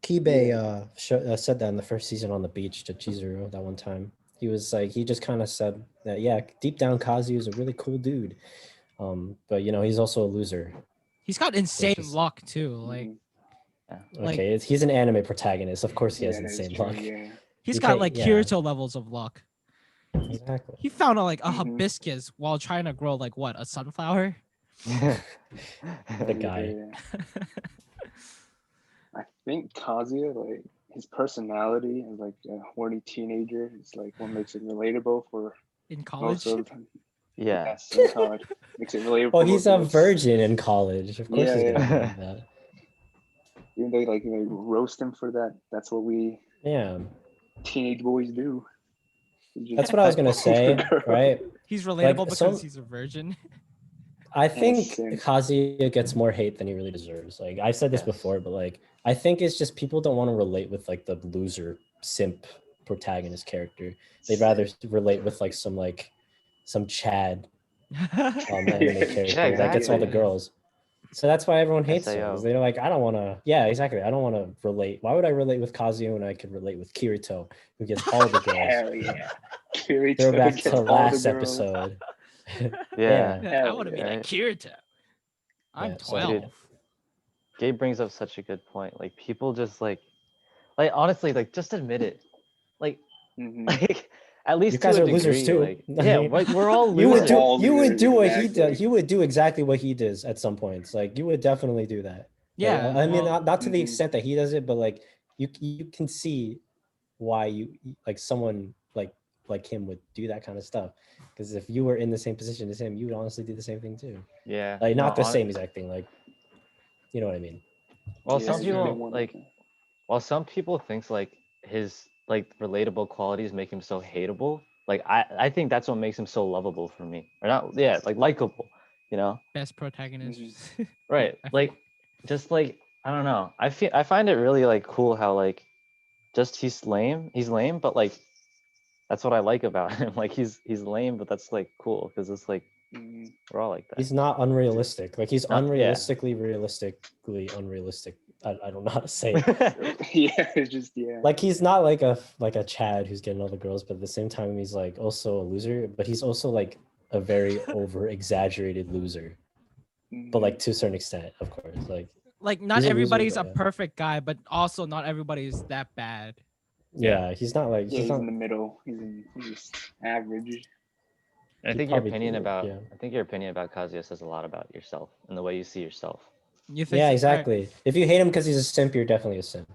Kibe Yeah. said that in the first season on the beach to Chizuru that one time. He was like, he just kind of said that, yeah, deep down Kazuya is a really cool dude. But you know, he's also a loser. He's got insane just- luck too. Like Mhm. Like- Okay, he's an anime protagonist. Of course he has Yeah, that is insane true, luck. yeah. he's you got can't- like yeah. Kirito levels of luck. Exactly. He found like a Mhm. hibiscus while trying to grow like what, a sunflower? The guy. Yeah. I think Kazuya, like his personality as like a horny teenager, is like what makes it relatable for In most college. of the time. Yeah. Yes, in college. Makes it relatable. Well, for he's most a of us. virgin in college. Of course Yeah, he's gonna yeah. believe that. Even though like roast him for that. That's what we Yeah. teenage boys do. We just That's what I was gonna say, girl. right? He's relatable because some- he's a virgin. I think simp. Kazuya gets more hate than he really deserves. Like I've said this Yes. before, but like I think it's just people don't want to relate with like the loser simp protagonist character. They'd rather relate with like some Chad anime character that gets all the exactly. girls. So that's why everyone hates him. SAO. 'Cause they're like, I don't want to. Yeah, exactly. I don't want to relate. Why would I relate with Kazuya when I could relate with Kirito, who gets all the girls? Hell yeah. Kirito Throwback gets to all the last girls. episode. Yeah. I Hell want to be yeah. like Kirito. I'm Yeah, so- 12. Dude. Gabe brings up such a good point. Like people just like honestly, like just admit it. Like Mhm. like at least You guys to a are losers degree, too. like, yeah, like we're all You would losers. do All you would losers, do what he exactly. does. You would do exactly what he does at some points. Like you would definitely do that. Like, Yeah, I mean, well, not to the Mhm. extent that he does it, but like you can see why like someone like him would do that kind of stuff. Because if you were in the same position as him, you would honestly do the same thing too. Yeah, Like no, not the same exact thing. Like you know what I mean. well, Yeah, some you true. don't people want like, that. while some people thinks like his like relatable qualities make him so hateable, like I think that's what makes him so lovable for me, or not? Yeah, like likable, you know? best protagonist. Right? Like, just like I don't know. I find it really like cool how like just he's lame. He's lame, but like that's what I like about him. Like he's lame, but that's like cool because it's like Mhm. we're all like that. He's not unrealistic. Like he's Not- yeah. unrealistically realistically unrealistic. I don't know how to say it. Yeah, it's just yeah. Like he's not like a Chad who's getting all the girls, but at the same time he's like also a loser, but he's also like a very over exaggerated loser. But like to a certain extent, of course. Like not He's a loser, everybody's but a yeah. perfect guy, but also not everybody's that bad. Yeah, he's not like Yeah, he's he's not in the middle. He's just average. I He think your probably opinion did, about yeah. I think your opinion about Kazuya says a lot about yourself and the way you see yourself. You think? Yeah, Alright, exactly. If you hate him because he's a simp, you're definitely a simp.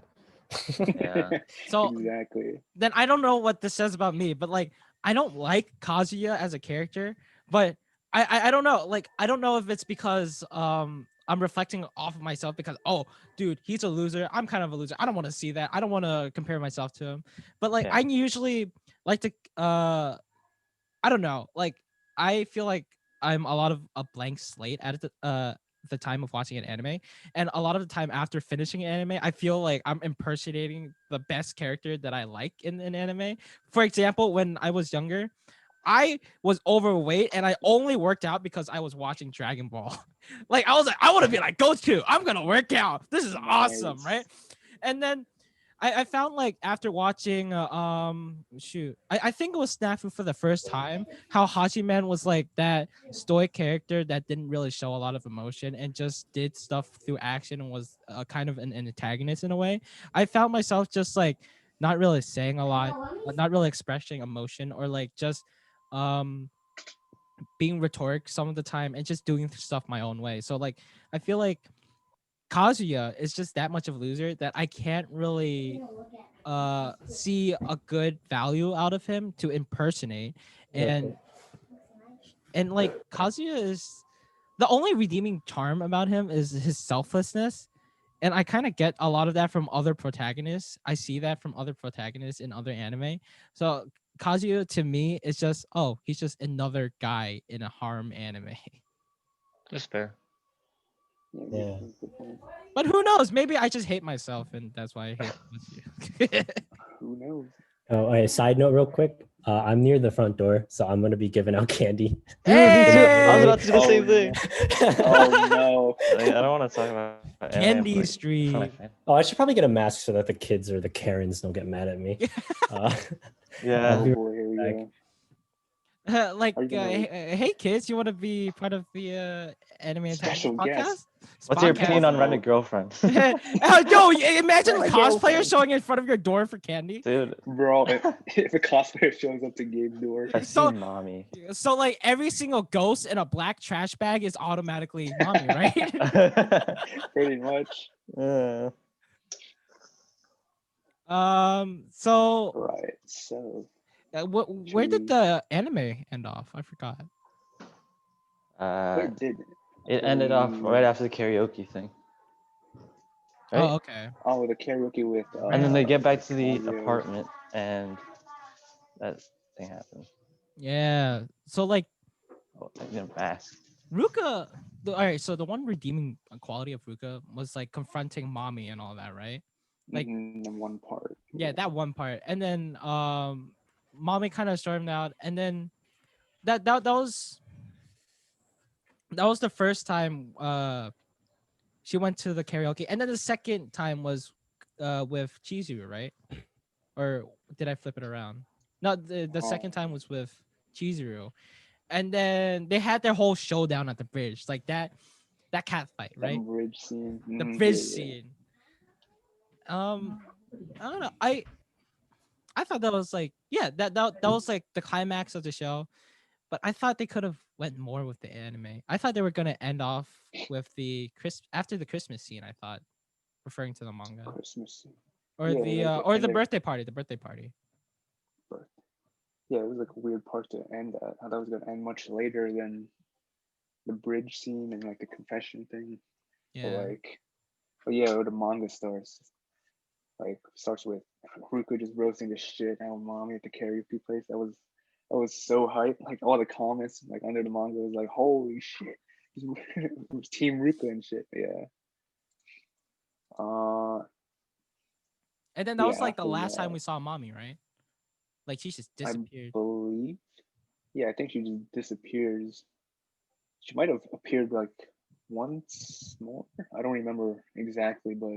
Yeah. So exactly. then I don't know what this says about me, but like I don't like Kazuya as a character, but I don't know. Like I don't know if it's because I'm reflecting off of myself because oh dude he's a loser. I'm kind of a loser. I don't want to see that. I don't want to compare myself to him. But like Yeah. I usually like to I don't know. Like I feel like I'm a lot of a blank slate at the time of watching an anime, and a lot of the time after finishing an anime, I feel like I'm impersonating the best character that I like in an anime. For example, when I was younger, I was overweight and I only worked out because I was watching Dragon Ball. Like I was like, I want to be like Goku. I'm gonna work out. This is awesome, Nice. right? And then I found like after watching shoot I think it was Snafu for the first time how Hachiman was like that stoic character that didn't really show a lot of emotion and just did stuff through action and was kind of an antagonist in a way. I found myself just like not really saying a lot, not really expressing emotion or like just um being rhetoric some of the time and just doing stuff my own way. So like I feel like Kazuya is just that much of a loser that I can't really see a good value out of him to impersonate. And like Kazuya is the only redeeming charm about him is his selflessness. And I kind of get a lot of that from other protagonists. I see that from other protagonists in other anime. So Kazuya to me is just oh, he's just another guy in a harem anime. That's fair. Yeah. that's the point. But who knows? Maybe I just hate myself and that's why I hate Kazuya. Who knows? Oh, okay, side note real quick. I'm near the front door, so I'm gonna be giving out candy. Dude, me too. I was Hey! about to do the Oh, same no. thing. Oh no. I don't want to talk about anime, Candy but Street. it's not Oh, I should probably get a mask so that the kids or the Karens don't get mad at me. Uh, yeah. Oh be boy, here we back. go. Like, Are you gonna- hey kids, you want to be part of the Anime Antagonist Special podcast? guest. What's your Podcast. opinion on rented girlfriend? Yo, imagine My cosplayers girlfriend. showing in front of your door for candy. Dude, Bro, if a cosplayer shows up to Gabe's door, I've So- seen mommy. So like every single ghost in a black trash bag is automatically mommy, right? pretty much. So Right. So where did the anime end off? I forgot. where did it? It ended off right after the karaoke thing. Right? Oh, okay. Oh, the karaoke with. And then they get back to the Kazuya. apartment and that thing happened. Yeah. So like Oh, I didn't mask. Ruka, all right. So the one redeeming quality of Ruka was like confronting mommy and all that, right? Like- the one part. Yeah, that one part. And then mommy kind of stormed out, and then that was the first time she went to the karaoke, and then the second time was with Chizuru, right? Or did I flip it around? No, the second time was with Chizuru, and then they had their whole showdown at the bridge, like that cat fight, right? That bridge scene. The Mhm, bridge yeah, yeah. scene. I don't know. I I thought that was like, yeah, that was like the climax of the show. But I thought they could have went more with the anime. I thought they were gonna end off with the after the Christmas scene. I thought, referring to the manga, Christmas. or Yeah, the like, or and the they- birthday party. The birthday party. But yeah, it was like a weird part to end at. I thought it was gonna end much later than the bridge scene and like the confession thing. Yeah. But yeah, the manga starts with Ruka just roasting the shit out of mommy at the karaoke place. That was so hype. Like all the comments like under the manga was like, holy shit. It was Team Ruka and shit. Yeah. And then that was like the after last time that, we saw mommy, right? Like she just I disappeared. believe. Yeah, I think she just disappears. She might have appeared like once more. I don't remember exactly, but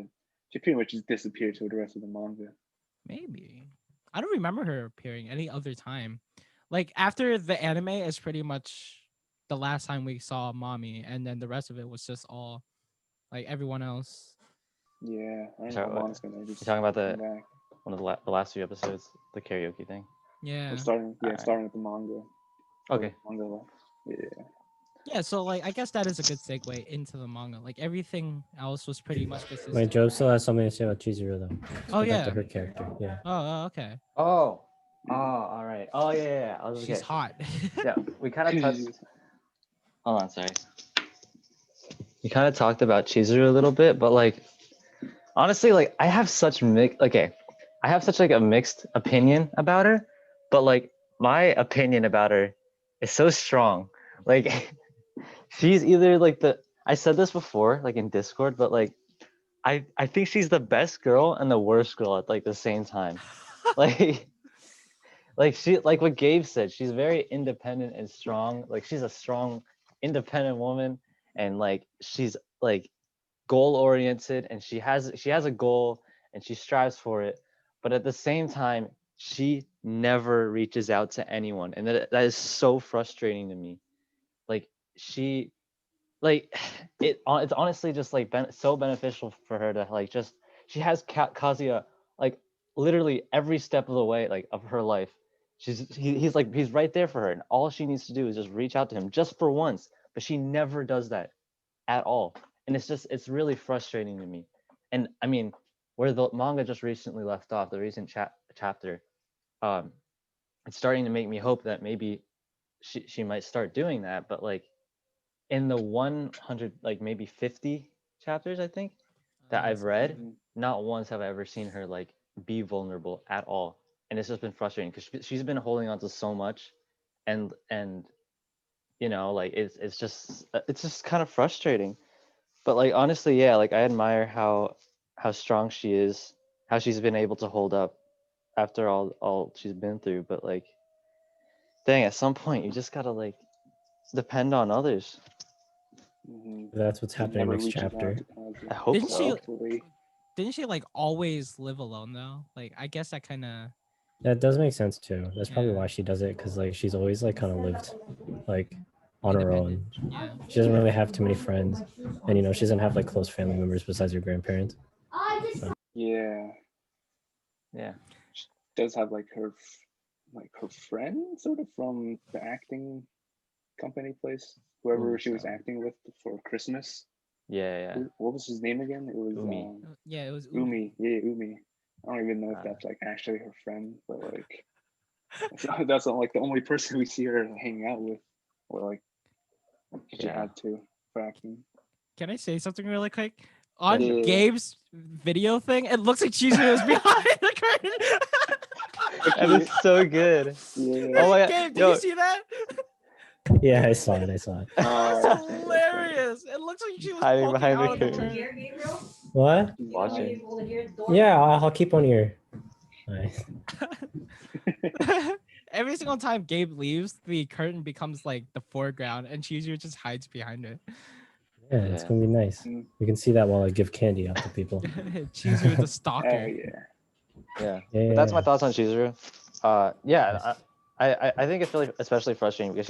she pretty much just disappeared to the rest of the manga. Maybe. I don't remember her appearing any other time. Like after the anime is pretty much the last time we saw mommy, and then the rest of it was just all like everyone else. Yeah, I don't know Sorry, how what? mom's gonna just You're talking about come the back. one of the last few episodes, the karaoke thing. Yeah. Starting Alright. with the manga. Okay. Manga. Yeah. Yeah, so like I guess that is a good segue into the manga. Like everything else was pretty much just. Wait, Joe still has something to say about Chizuru though. Let's Oh go back to yeah. her character. Yeah. Oh, okay. Oh. Oh, all right. Oh yeah. I was She's hot. Yeah, we kind of touched. Hold on, sorry. We kind of talked about Chizuru a little bit, but like, honestly, like I have such I have such like a mixed opinion about her, but like my opinion about her is so strong. Like, she's either like I said this before, like in Discord, but like, I think she's the best girl and the worst girl at like the same time. Like. She like what Gabe said, she's very independent and strong. Like she's a strong, independent woman, and like she's like goal oriented, and she has a goal and she strives for it. But at the same time, she never reaches out to anyone, and that is so frustrating to me. Like she, like it's honestly just like so beneficial for her to like just she has Kazuya like literally every step of the way like of her life. He's right there for her, and all she needs to do is just reach out to him just for once. But she never does that at all, and it's really frustrating to me. And I mean, where the manga just recently left off, the recent chapter, um, it's starting to make me hope that maybe she might start doing that. But like in the 100 like maybe 50 chapters I think that I've read, not once have I ever seen her like be vulnerable at all, and it's just been frustrating because she's been holding on to so much, and you know like it's just kind of frustrating. But like honestly, yeah, like I admire how strong she is, how she's been able to hold up after all she's been through. But like, dang, at some point you just gotta like depend on others. That's what's happening next chapter. I hope Didn't so. Didn't she like always live alone though? Like I guess that kind of. That does make sense too. That's probably Yeah. why she does it, because like she's always like kind of lived like on her own. Yeah. She doesn't really have too many friends, and you know she doesn't have like close family members besides her grandparents. Yeah. Yeah. She does have like her friend sort of from the acting company place, whoever she was acting with for Christmas. Yeah. What was his name again? It was Umi. Yeah, it was Umi. Yeah, Umi. I don't even know if that's like actually her friend, but like that's not like the only person we see her hanging out with, or like she had to for acting. Can I say something really quick? On Yeah. Gabe's video thing, it looks like Chizuru is behind the curtain. That is so good. Yeah. Oh my god. Gabe, did Yo, you see that? Yeah, I saw it. It's hilarious. It looks like she was Hiding poking behind the out of the curtain. curtain. What? watching. Yeah, I'll keep on ear. Nice. Every single time Gabe leaves, the curtain becomes like the foreground, and Chizuru just hides behind it. Yeah, it's gonna be nice. You can see that while I give candy out to people. Chizuru the stalker. Yeah. Yeah. But that's my thoughts on Chizuru. Yeah, I think it's really especially frustrating because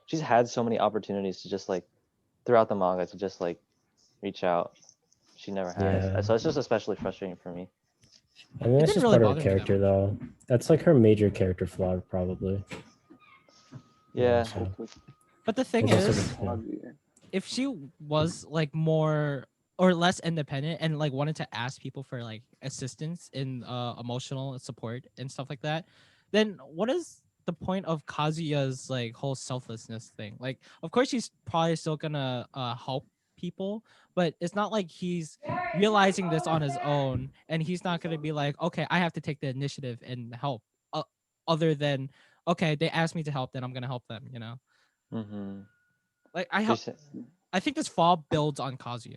she's had so many opportunities to just like throughout the manga to just like reach out. She never has. Yeah. So it's just especially frustrating for me. I mean, It that's didn't just really part of bother her me that character, though. That's like her major character flaw, probably. Yeah. So Hopefully, But the thing It just is, doesn't- yeah. Kazuya. if she was like more or less independent and like wanted to ask people for like assistance in emotional support and stuff like that, then what is the point of Kazuya's like whole selflessness thing? Like, of course she's probably still gonna help people, but it's not like he's realizing this on his own and he's not gonna be like, okay, I have to take the initiative and help, other than, okay, they asked me to help, then I'm gonna help them, you know. Mm-hmm. Like I think this fall builds on Kazuya.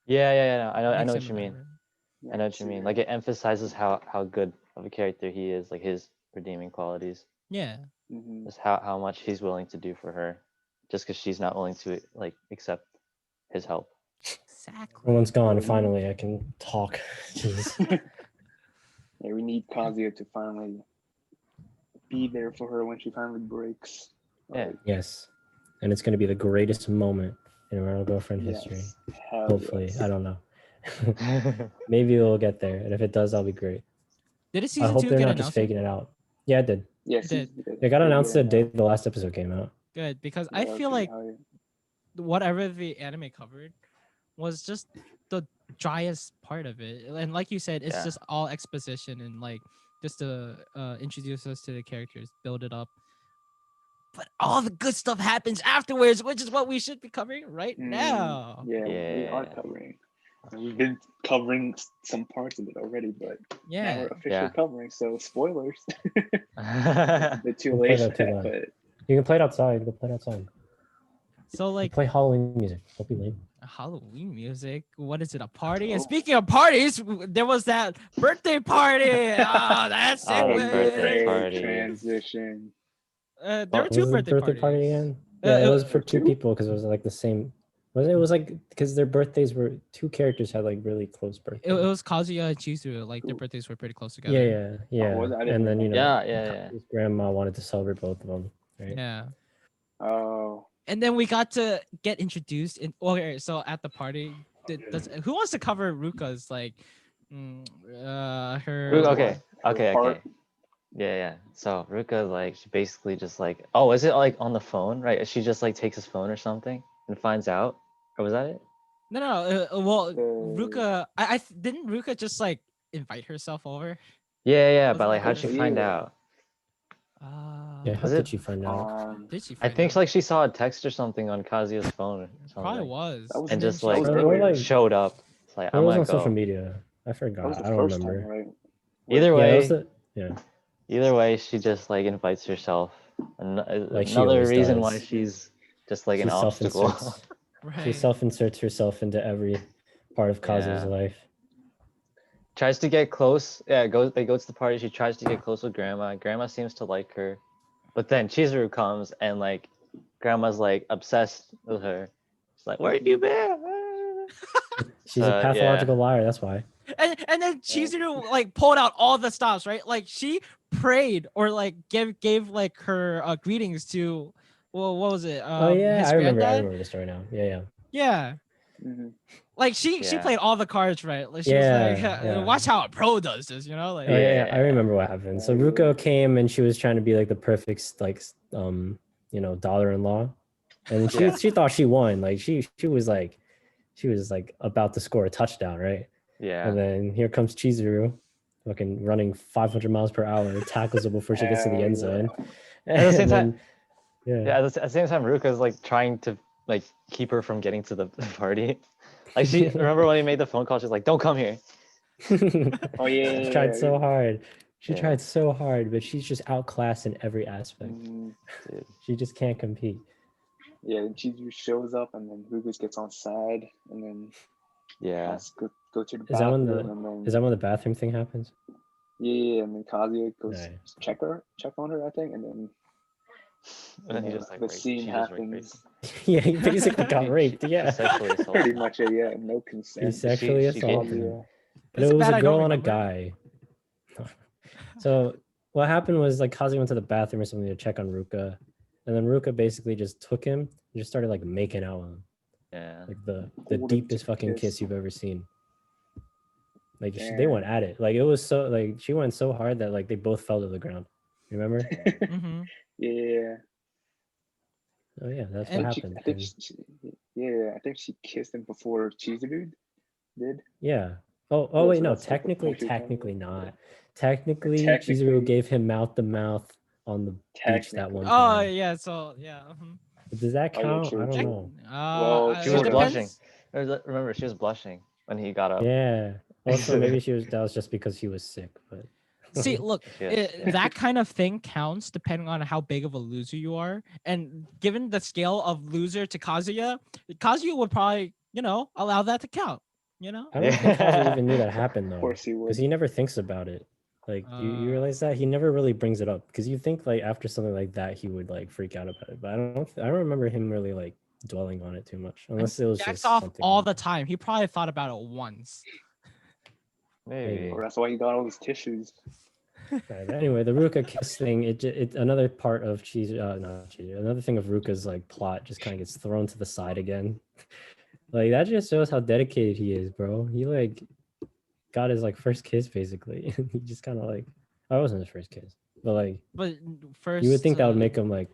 Yeah. No, I Makes know what him you mean. better. I know what you mean. Like it emphasizes how good of a character he is, like his redeeming qualities. Yeah. Mhm. Just how much he's willing to do for her, just because she's not willing to like accept his help. Exactly. Everyone's gone. Finally, I can talk. Jeez. Yeah, we need Kazuya to finally be there for her when she finally breaks. Yeah. Like, Yes. And it's going to be the greatest moment in Royal Girlfriend history. yes. Hell Hopefully. yes. I don't know. Maybe we'll get there. And if it does, I'll be great. Did it I season hope 2 they're get not just announced? Yet? faking it out. Yeah, it did. Yes, It It got announced the day. day the last episode came out. Good, because I feel like whatever the anime covered was just the driest part of it. And like you said, it's Yeah. just all exposition and like just to introduce us to the characters, build it up. But all the good stuff happens afterwards, which is what we should be covering right now. Yeah, we are Yeah. covering. We've been covering some parts of it already, but now Yeah. we're officially Yeah. covering. So spoilers. Yeah. A bit too We'll late play for that too that, loud. but You can play it outside. Go play it outside. So like Play Halloween music. Don't be lame. Halloween music. What is it? A party? And speaking of parties, there was that birthday party. Ah, that's Oh, the it. birthday party. transition. There What were two was the birthday parties. party again? Yeah, it was for two two? people because it was like the same. Was it? It was like because their birthdays were two characters had like really close birthdays. It was Kazuya and Chizuru. Like their birthdays were pretty close together. Yeah. was it? I didn't And then Yeah. his grandma wanted to celebrate both of them. Right? Yeah. Oh, And then we got to get introduced in. Okay, so at the party, who wants to cover Ruka's like, her? Okay. part. Yeah. So Ruka, like, she basically just like, oh, is it like on the phone, right? She just like takes his phone or something and finds out, or was that it? No. Well, Ruka, didn't Ruka just like invite herself over? Yeah. Wasn't But like, that how'd she the- find Yeah. out? Yeah. How Was did it- she find out? Did she? I Find think out? like she saw a text or something on Kazuya's phone or Probably something, was. That was and then just she like was Or, there. like- showed up. It's like, It I'm was gonna on social go. media. I That forgot. was the I don't first remember. time, right? Either Yeah, that way, was the yeah. either way, she just like invites herself. Like she Another always reason does. why she's just like She an obstacle. self-inserts. She Right. self-inserts herself into every part of Kazu's Yeah. life. Tries to get close. Yeah, they go to the party. She tries to get close with Grandma. Grandma seems to like her, but then Chizuru comes and like Grandma's like obsessed with her. She's like, "Where have you been?" She's a Yeah. pathological liar. That's why. And then Chizuru like pulled out all the stops, right? Like she prayed or like gave like her greetings to, well, what was it? Oh yeah, his I remember. I granddad? remember the story now. Yeah. Yeah. Mm-hmm. Like she Yeah. played all the cards right. Like she was like, Yeah. watch how a pro does this, you know? Like Oh yeah, I Yeah. remember what happened. So Ruko came and she was trying to be like the perfect daughter-in-law, and she Yeah. she thought she won. Like she was like about to score a touchdown, right? Yeah. And then here comes Chizuru, fucking running 500 miles per hour, tackles her before she gets to the end zone. At the same And time, then- yeah. At the same time, Ruka's like trying to like keep her from getting to the party. Like she remember when he made the phone call, she's like, "Don't come here." Oh yeah. She tried so hard. She Yeah. tried so hard, but she's just outclassed in every aspect. Mhm. Dude. She just can't compete. Yeah, and Chizuru shows up, and then Rugus gets on side, and then Yeah. has to go to the Is that when bathroom, and then Is that when the bathroom thing happens? yeah, and then Kazuya goes Right. check on her, I think, and then And then he Yeah, just like the raped- scene she just raped happens. Yeah, he basically got raped. Yeah, Sexually assaulted. pretty much, yeah, no he consent. sexually she assaulted gave- him. But Is it it was bad a I don't girl and a remember? guy. So what happened was like Kazuya went to the bathroom or something to check on Ruka, and then Ruka basically just took him and just started like making out with him, Yeah. like the Holding deepest to fucking kiss. kiss you've ever seen. Like they went at it. Like it was so like she went so hard that like they both fell to the ground. Remember? Mm-hmm. Yeah. Oh yeah, that's And what She, happened. I think And I think she kissed him before Chizuru did. yeah. Oh Yeah, wait, so no, that's like the technically point she was talking about. not. Technically, Chizuru Technically, gave him mouth to mouth on the beach that one technically. Oh time. yeah, so yeah. Mhm. But does that Oh yeah, count? true, I don't Like, true. know. Well, She it was sort of. blushing. depends. Remember, she was blushing when he got up. Yeah. Also, maybe that was just because he was sick, but See, look, Yes. that kind of thing counts depending on how big of a loser you are. And given the scale of loser to Kazuya, Kazuya would probably, allow that to count. I don't think Kazuya even knew that happened Of though, course he because would. he never thinks about it. Like you Uh, realize that he never really brings it up because you think like after something like that he would like freak out about it, but I don't remember him really like dwelling on it too much, unless it was jacks just off something. all the time. He probably thought about it once. Maybe. Or that's why he got all his tissues. Right, but anyway, the Ruka kiss thing, it another part of not Cheese, another thing of Ruka's like plot just kind of gets thrown to the side again. Like that just shows how dedicated he is, bro. He like got his like first kiss basically. He just kind of like, oh, it wasn't his first kiss, but like But first, you would think that would make him like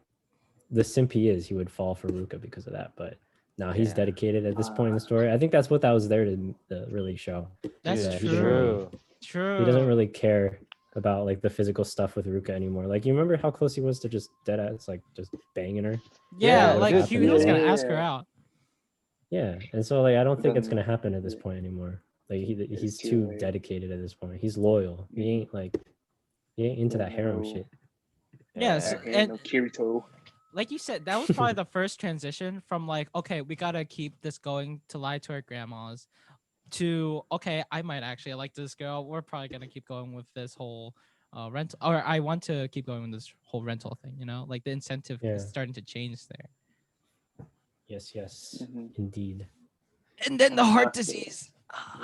the simp he is. He would fall for Ruka because of that, but now he's Yeah. dedicated at this point in the story. I think that's what that was there to really show. that's Yeah, he true. doesn't really- True. He doesn't really care about like the physical stuff with Ruka anymore. Like you remember how close he was to just dead ass like just banging her. Yeah, Yeah, like dude, he was gonna yeah. ask her out. Yeah, and so like I don't But think it's then- gonna happen at this point anymore. Like he's too too late. dedicated at this point. He's loyal. He ain't like he ain't into that harem No. shit. Yes, Ain't and no Kirito. like you said, that was probably the first transition from like, okay, we gotta keep this going to lie to our grandmas, to okay, I might actually like this girl. We're probably gonna keep going with this whole rental, or I want to keep going with this whole rental thing. Like the incentive is Yeah. starting to change there. Yes, Mhm. indeed. And then the heart That's it. disease.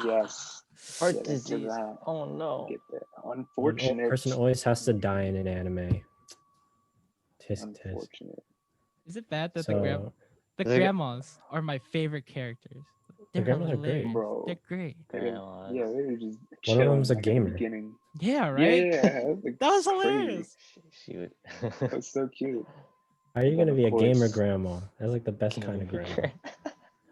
Yes. Heart Get into disease. that. Oh no. Get that. One Unfortunate. person always has to die in an anime. Tisk tisk. Unfortunate. Is it bad that So the Is it- grandmas are my favorite characters? They're grandmas are great. hilarious. Bro. They're great. Grandmas. Yeah, they were just One of them's chilling, a like, at the gamer. beginning. Yeah, right. Yeah, like, That was crazy. hilarious. She would. That was so cute. how are you And then, gonna of be a gamer course- grandma? That's like the best kind of grandma.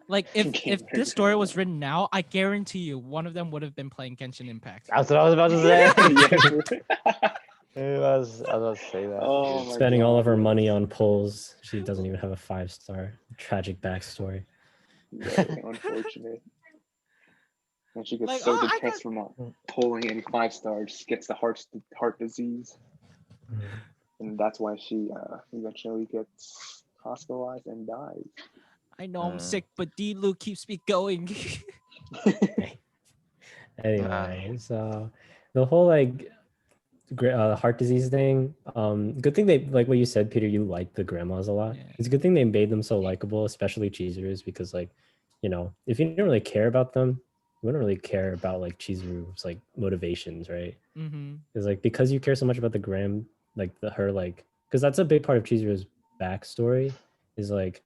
Like if Gamer this story was grandma. written now, I guarantee you one of them would have been playing Genshin Impact. That's what I was about to say. Yeah. I was about to say that. Oh my Spending all of God, her money yes. on pulls. She doesn't even have a 5-star. Tragic backstory. Very unfortunate. And she gets Like, so oh, I depressed from not pulling any 5 stars, just gets the heart disease, and that's why she eventually gets hospitalized and dies. I know I'm sick, but D-Lu keeps me going. Anyway, so the whole like heart disease thing. Good thing they like what you said, Peter. You like the grandmas a lot. Yeah. It's a good thing they made them so likable, especially Chizuru's, because like, if you didn't really care about them, you wouldn't really care about like Chizuru's like motivations, right? Mm-hmm. It's like because you care so much about the her like, because that's a big part of Chizuru's backstory is like,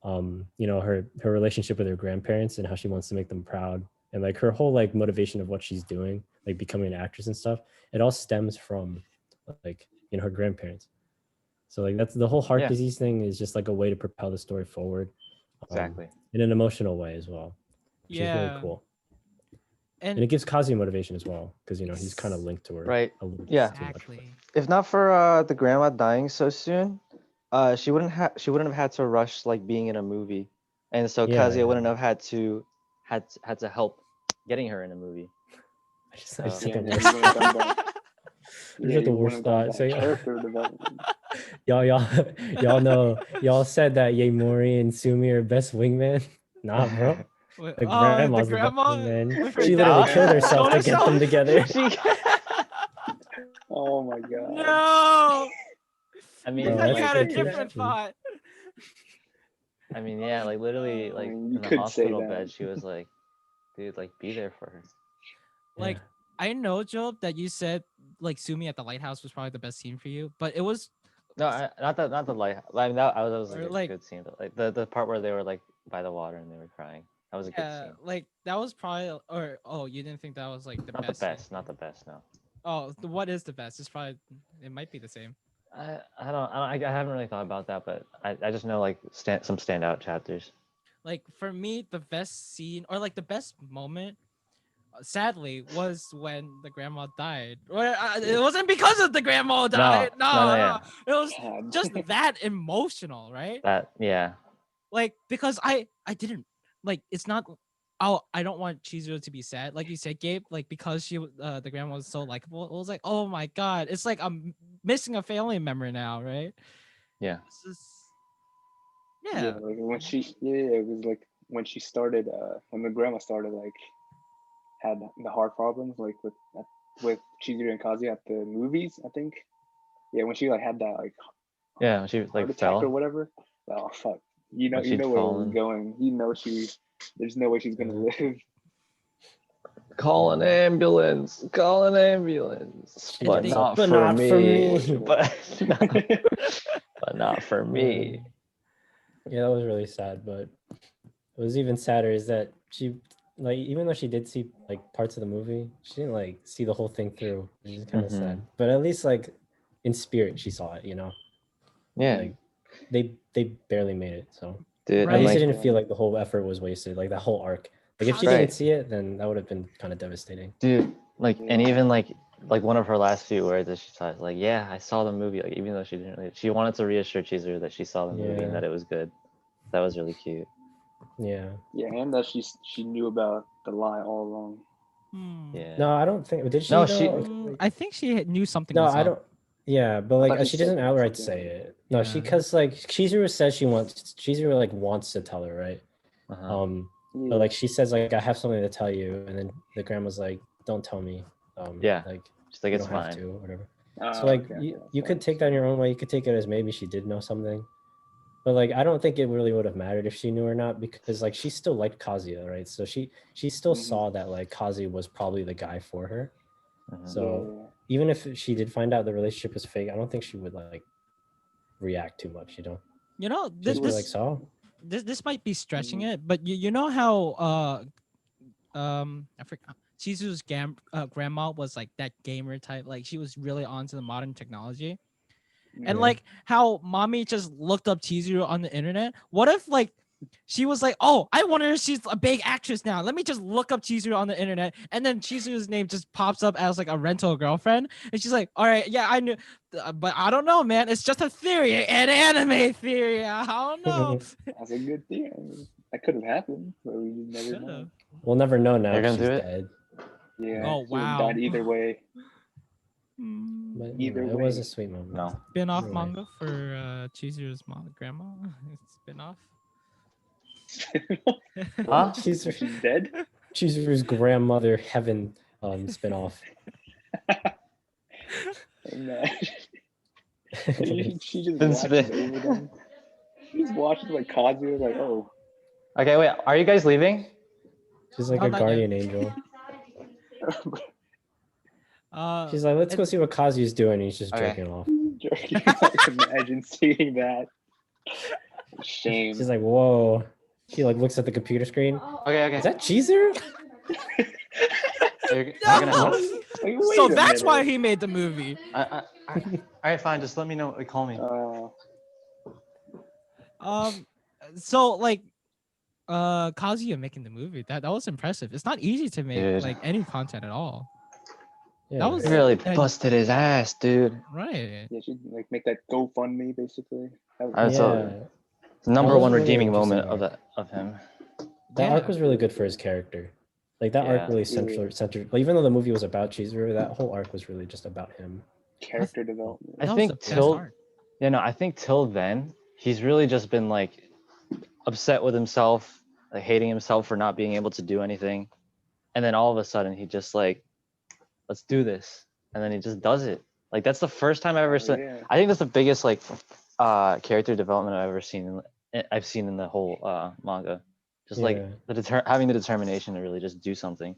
her relationship with her grandparents and how she wants to make them proud, and like her whole like motivation of what she's doing, like becoming an actress and stuff. It all stems from like her grandparents. So like that's the whole heart Yeah. disease thing is just like a way to propel the story forward, Exactly. in an emotional way as well, which is really Yeah. cool. And And it gives Kazuya motivation as well because he's kind of linked to her, Right. a little bit Yeah. too much. exactly. If not for the grandma dying so soon, she wouldn't have had to rush like being in a movie, and so Yeah, Kazuya yeah. wouldn't have had to help getting her in a movie. I just had Yeah, the and worst. you wouldn't have done that. Just Yeah, the you worst wouldn't have done thought. that So character development. y'all know, y'all said that Yaemori and Sumi are best wingman. Nah, bro. Wait, The oh, grandma's the the best grandma. wingman. with her She literally dad killed herself to killed get them together. Oh my God. No, I mean, Bro, I that's had a the different truth. thought. I mean, yeah, like literally, like mean, you in the could say hospital that. bed, she was like, "Dude, like, be there for her." Like, Yeah. I know, Job, that you said like Sumi at the lighthouse was probably the best scene for you, but it was No, not the light. I mean, that was Or, like a like- good scene, but like the part where they were like by the water and they were crying. That was a good scene. like that was probably you didn't think that was like the Not best the scene? best, not the best. No. What is the best? It's probably it might be the same. I haven't really thought about that, but I just know like some standout chapters. Like for me, the best scene or like the best moment, sadly, was when the grandma died. It wasn't because of the grandma died. No, yeah. it was God. just that emotional, right? That yeah. Like because I didn't like it's not. Oh, I don't want Chizuru to be sad, like you said, Gabe. Like because the grandma was so likable. It was like, oh my god, it's like I'm missing a family member now, right? Yeah. It's just, Yeah, yeah. like when it was like when she started, when the grandma started like had the heart problems, like with Chizuru and Kazuya at the movies, I think. Yeah, when she like had that like Yeah, she heart like attack or fell. whatever. Oh fuck, you When know she'd where it was fallen. going. You know there's no way she's gonna live. Call an ambulance. Call an ambulance. She But just not, but for, not me. for me. But not for me. Yeah, that was really sad. But what was even sadder is that she, like, even though she did see like parts of the movie, she didn't like see the whole thing through, which is kind of sad. But at least like in spirit, she saw it. You know, Yeah. like they barely made it. So Dude, Right. at least like, it didn't feel like the whole effort was wasted. Like that whole arc. Like if she Right. didn't see it, then that would have been kind of devastating. dude, like, and Yeah. even like one of her last few words that she said, like, yeah, I saw the movie. Like, even though she didn't really, she wanted to reassure Chizuru that she saw the movie and Yeah. that it was good. That was really cute. Yeah. Yeah, and that she knew about the lie all along. Yeah. No, I don't think. Did she? No, though? she- Okay, I think she knew something. No, was I up. don't. Yeah, but I like thought she she said doesn't outright something. say it. No, she Yeah. because like Chizuru says Chizuru like wants to tell her, right? Uh-huh. Yeah. But like she says like I have something to tell you, and then the grandma's like, don't tell me. Yeah. Like She's like, you it's don't have fine. to or whatever. Oh, So like okay, you could take that in your own way. You could take it as maybe she did know something, but like I don't think it really would have mattered if she knew or not because like she still liked Kazuya, right? So she still Mhm. saw that like Kazuya was probably the guy for her. Mhm. So even if she did find out the relationship was fake, I don't think she would like react too much, you know. You know, Just be like, so this might be stretching Mhm. it, but you know how I forgot Chizu's grandma was like that gamer type, like she was really onto the modern technology. And Yeah. like how mommy just looked up Chizuru on the internet. What if like she was like, oh, I wonder if she's a big actress now. Let me just look up Chizuru on the internet. And then Chizuru's name just pops up as like a rental girlfriend. And she's like, all right, yeah, I knew. But I don't know, man. It's just a theory, an anime theory. I don't know. That's a good theory. I mean, that could have happened, but we just never know. Should've. We'll never know now They're if gonna she's do it? dead. Yeah. Oh, she would've wow. Died either way. But Either it was way. a sweet moment. No. Spin-off Either way. manga for Chizuru's grandma. Spin-off. Huh? She's dead. Chizuru's grandmother heaven spin-off. And, she just Been watches spit. over them. She just watches like Kazuya, like, oh, Okay, wait. Are you guys leaving? She's like No, a not yet. guardian angel. She's like, let's go it's- see what Kazuya's doing. And he's just Okay. jerking off. jerking. Imagine seeing that. Shame. She's like, whoa. She like looks at the computer screen. Okay. Is that Chizuru? You're gonna help? Like, so wait a that's why minute. he made the movie. All right, fine. Just let me know. Call me. So like Kazuya making the movie, that was impressive. It's not easy to make Dude. like any content at all. Yeah. That was He really and- busted his ass, dude. right. Yeah, she'd like make that GoFundMe basically. That was Alright, so- Yeah. Number was one really redeeming interesting moment of arc. him. That Yeah. arc was really good for his character. Like that Yeah. arc really centered. Even though the movie was about Chizuru, that whole arc was really just about him. character development. I That was think the best till arc. I think till then he's really just been like upset with himself, like hating himself for not being able to do anything, and then all of a sudden he just like, let's do this, and then he just does it. Like that's the first time I've ever seen. Yeah. I think that's the biggest like character development I've ever seen. I've seen in the whole manga. Just like Yeah. having the determination to really just do something.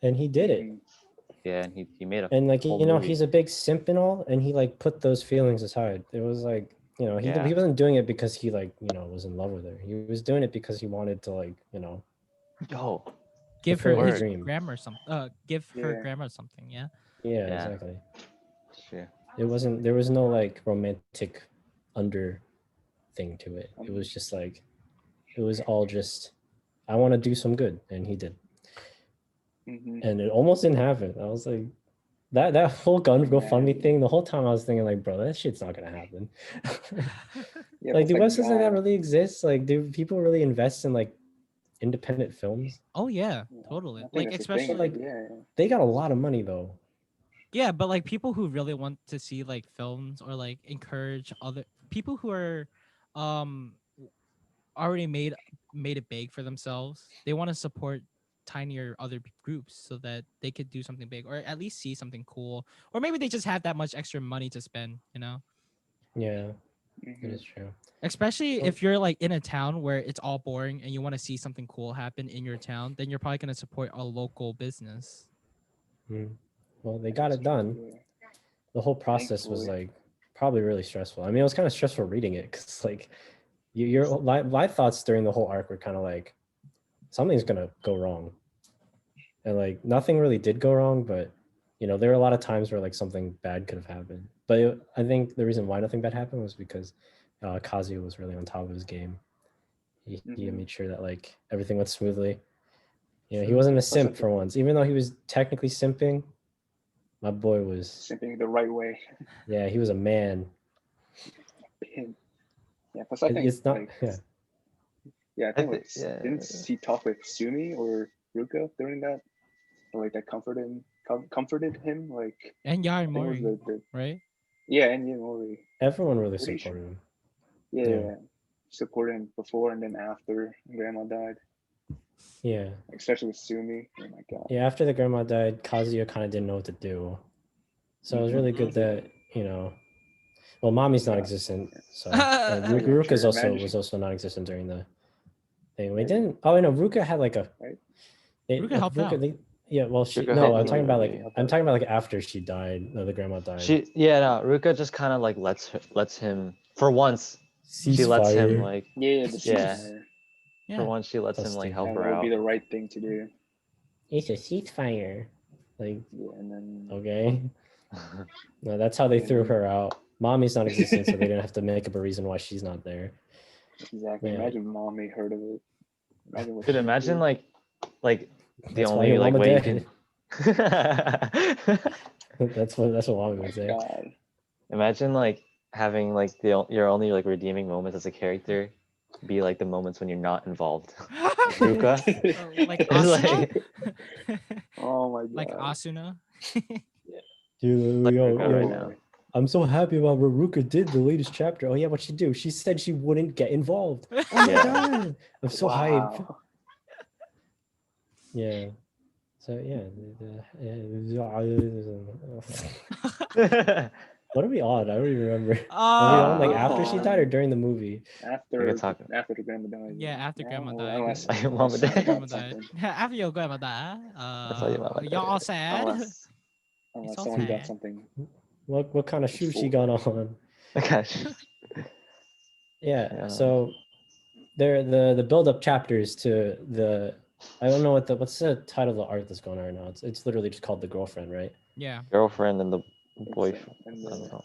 And he did it. Mhm. Yeah, and he made a And like whole you know, movie. he's a big simp and all, and he like put those feelings aside. It was like, you know, he Yeah. he wasn't doing it because he like, you know, was in love with her. He was doing it because he wanted to like, you know, Yo, Give a her word. his Dream. grandma something. Give her Yeah. grandma something. Yeah. Yeah, Yeah. exactly. Sure. There was no like romantic under thing to it. It Um, was just like, it was all just, I want to do some good, and he did. mhm. And it almost didn't happen. I was like, that whole GoFundMe thing, the whole time I was thinking like, bro, that shit's not gonna happen. Yeah, Like, that's do websites like that God. really exist? Like, do people really invest in like independent films? Oh yeah, Yeah, totally. I think Like that's the especially thing. like- Yeah. They got a lot of money though. yeah, but like people who really want to see like films or like encourage other people who are um already made it big for themselves. They want to support tinier other groups so that they could do something big or at least see something cool. Or maybe they just have that much extra money to spend, you know? Yeah, it Mhm. is true. Especially Well- if you're like in a town where it's all boring and you want to see something cool happen in your town, then you're probably going to support a local business. Mm. Well, they got That's it done. true, yeah. The whole process was Thankfully. like probably really stressful. I mean, it was kind of stressful reading it because like my thoughts during the whole arc were kind of like something's gonna go wrong, and like nothing really did go wrong, but you know there were a lot of times where like something bad could have happened. But I think the reason why nothing bad happened was because Kazuya was really on top of his game. He Mhm. made sure that like everything went smoothly. You know, he True. wasn't a Plus, I simp for think once, even though he was technically simping. My boy was, simping the right way. yeah, he was a man. Yeah, plus I think It's not, like yeah. yeah, I think like yeah. didn't he talk with Sumi or Ruka during that? Or, like that comforted him like And I think it was Yarimori, the right? yeah, and Mori. Everyone really Pretty supported him. Yeah, supported him before and then after Grandma died, Yeah. especially with Sumi. Oh my god. Yeah, after the grandma died, Kazuya kind of didn't know what to do. So it was really good that, you know, well, mommy's Yeah. non-existent. So Yeah, Ruka's sure, also imagine. was also non-existent during the thing. We Right. didn't. Oh, no, Ruka had like a. Right. Ruka helped out. Yeah, well, she Ruka no. helped I'm out. talking about like Helped I'm out. talking about like after she died. No, the grandma died. Ruka just kind of like lets him for once. She lets him Ceasefire. like Yeah, the Yeah. ceasefire. for once she lets That's him like stupid. help That her would be out. the right thing to do. It's a ceasefire. Like, Yeah, and then okay. No, that's how they threw her out. Mommy's non-existent, so they didn't have to make up a reason why she's not there. exactly. Yeah. Imagine mommy heard of it. Imagine what Dude, she'd imagine do. like the That's why only your like mama way you dead. can. That's what Oh mommy my would say. god. Imagine like having like your only like redeeming moments as a character be like the moments when you're not involved. Ruka. Like It's Asuna? Oh my god. Like Asuna? Dude, Like yo, Ruka yo, right now. I'm so happy about what Ruka did the latest chapter. Oh yeah, what'd she do? She said she wouldn't get involved. Oh my Yeah. god. I'm so hyped. Wow. Yeah. So yeah. What are we on? I don't even remember. Are we on like after she died or during the movie? After talk- after the grandma died. Yeah, after grandma Or died. Unless, Your mama unless died. I got Grandma died. something. After your grandma died, how your mama y'all died. sad. Unless It's all someone got sad. something. What kind of shoe she got on? Gosh. Yeah. Yeah. So there the build up chapters to the I don't know what's the title of the art that's going on right now. It's literally just called The Girlfriend, right? Yeah. Girlfriend and the boyfriend. And I don't the, know.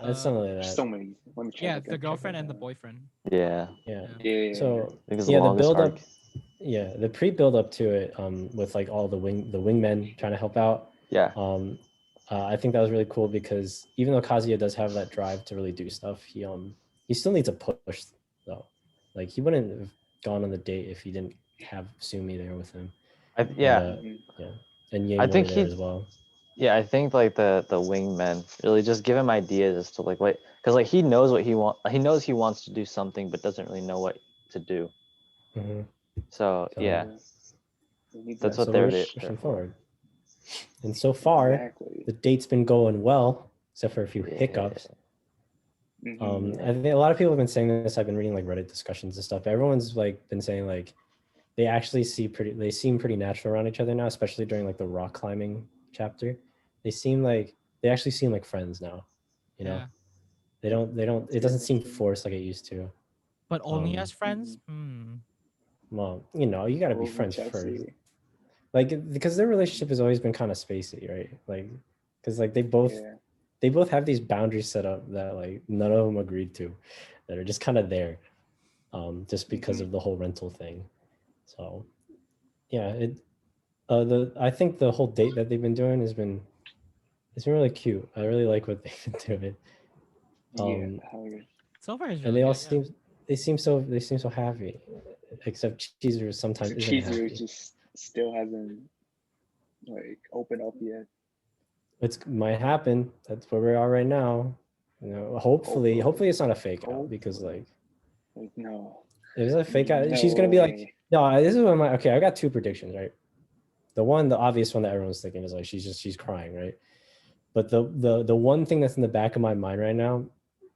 It's something like there's that. so many. Let me check. Yeah, again, the check girlfriend it and the out. boyfriend. Yeah. Yeah. So I think it's yeah, the the longest build arc. up, yeah, the pre build up to it, with like all the wingmen trying to help out. Yeah. I think that was really cool because even though Kazuya does have that drive to really do stuff, he still needs a push though. Like he wouldn't have gone on the date if he didn't have Sumi there with him. Yeah. And I think there he- as well. Yeah, I think like the wingmen really just give him ideas as to like what, because like he knows what he knows he wants to do something but doesn't really know what to do. Mhm. So So, yeah, that's so what they're we're there pushing for. forward. And so far, Exactly. the date's been going well, except for a few hiccups. I think a lot of people have been saying this. I've been reading like Reddit discussions and stuff. Everyone's like been saying like they actually seem pretty natural around each other now, especially during like the rock climbing chapter. They actually seem like friends now. You know, Yeah. they don't. It doesn't seem forced like it used to. But only Um, as friends? Hmm. Well, you know, you gotta be Rose and friends first. Chelsea. Like, because their relationship has always been kind of spacey, right? Like, because like they both Yeah. have these boundaries set up that like none of them agreed to, that are just kind of there, just because Mhm. of the whole rental thing. So, yeah, I think the whole date that they've been doing it's been really cute. I really like what they've been doing. Yeah. Hell yeah. So far, it's And really they all good. Yeah. seem so happy, except Chizuru sometimes isn't Chizuru happy. just still hasn't like opened up yet. It's might happen. That's where we are right now. You know, hopefully it's not a fake out, because like Like, no. if it's a fake out, No she's gonna be like, way. no. This is what my okay. I got two predictions, right? The obvious one that everyone's thinking is like she's crying, right? But the one thing that's in the back of my mind right now,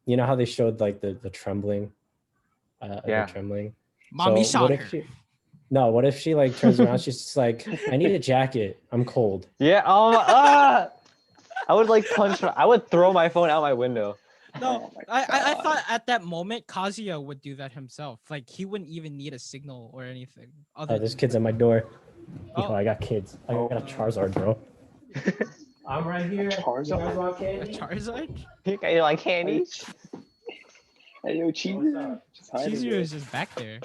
you know how they showed like the trembling, Yeah. the trembling. Mommy So shot what her. if she? No, what if she like turns around? She's just like, I need a jacket. I'm cold. Yeah. I would like punch her. I would throw my phone out my window. No, Oh my I God. thought at that moment Kazuya would do that himself. Like he wouldn't even need a signal or anything. Other Oh, there's than kids at my door. Oh. Yo, I got kids. I got a Charizard, bro. I'm right here. Charizard? You guys want a candy? Charizard? You like candy? Hey, yo, Chizuru. up? Just hiding Chizuru there. is just back there.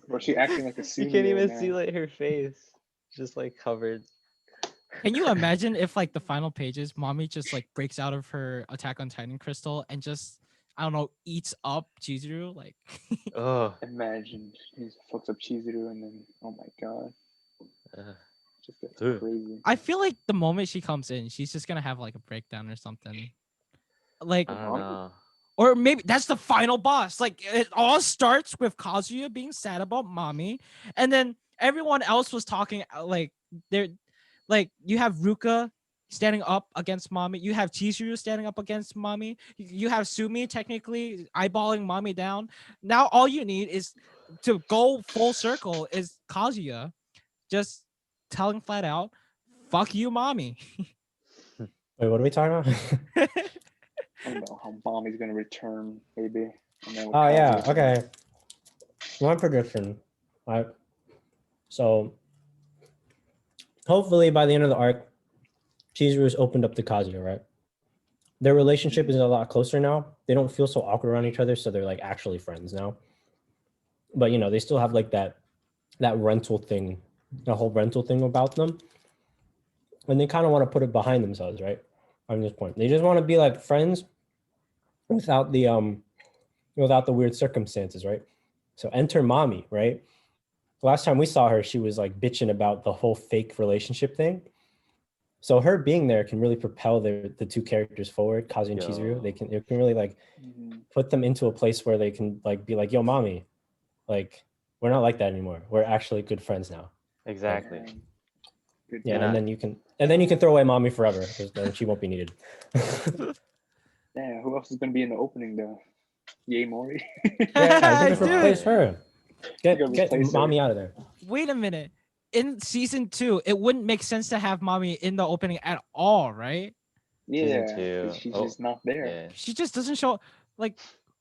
Bro, she acting like a You Sunio can't even now. see like her face. Just like covered. Can you imagine if like the final pages, mommy just like breaks out of her Attack on Titan crystal and just I don't know eats up Chizuru like Oh. Imagine he fucks up Chizuru and then, oh my God. Just that's Ugh. crazy. I feel like the moment she comes in, she's just gonna have like a breakdown or something. Like I don't know. or maybe that's the final boss. Like it all starts with Kazuya being sad about mommy, and then everyone else was talking like they're like you have Ruka standing up against mommy, you have Chizuru standing up against mommy, you have Sumi technically eyeballing mommy down. Now all you need is to go full circle is Kazuya just telling flat out, "Fuck you, mommy." Wait, what are we talking about? I don't know how mommy's gonna return, maybe. And then with Oh yeah, Kazuya. okay. One prediction. Right. So hopefully by the end of the arc, Chizuru's opened up to Kazuya, right? Their relationship is a lot closer now. They don't feel so awkward around each other, so they're like actually friends now. But you know, they still have like that rental thing, the whole rental thing about them. And they kind of want to put it behind themselves, right? On this point. They just want to be like friends without the weird circumstances, right? So enter mommy, right? Last time we saw her, she was like bitching about the whole fake relationship thing. So her being there can really propel the two characters forward, Kazu and Chizuru. It can really like put them into a place where they can like be like, yo, mommy, like we're not like that anymore. We're actually good friends now. Exactly. Good Yeah, You're and not- then you can throw away mommy forever because then she won't be needed. Yeah, who else is gonna be in the opening though? Yay Mori? Yeah, you just Dude. replace her. Get replace her. mommy out of there. Wait a minute. In season 2, it wouldn't make sense to have mommy in the opening at all, right? Yeah, Season 2. 'cause she's Oh, just not there. Yeah. She just doesn't show like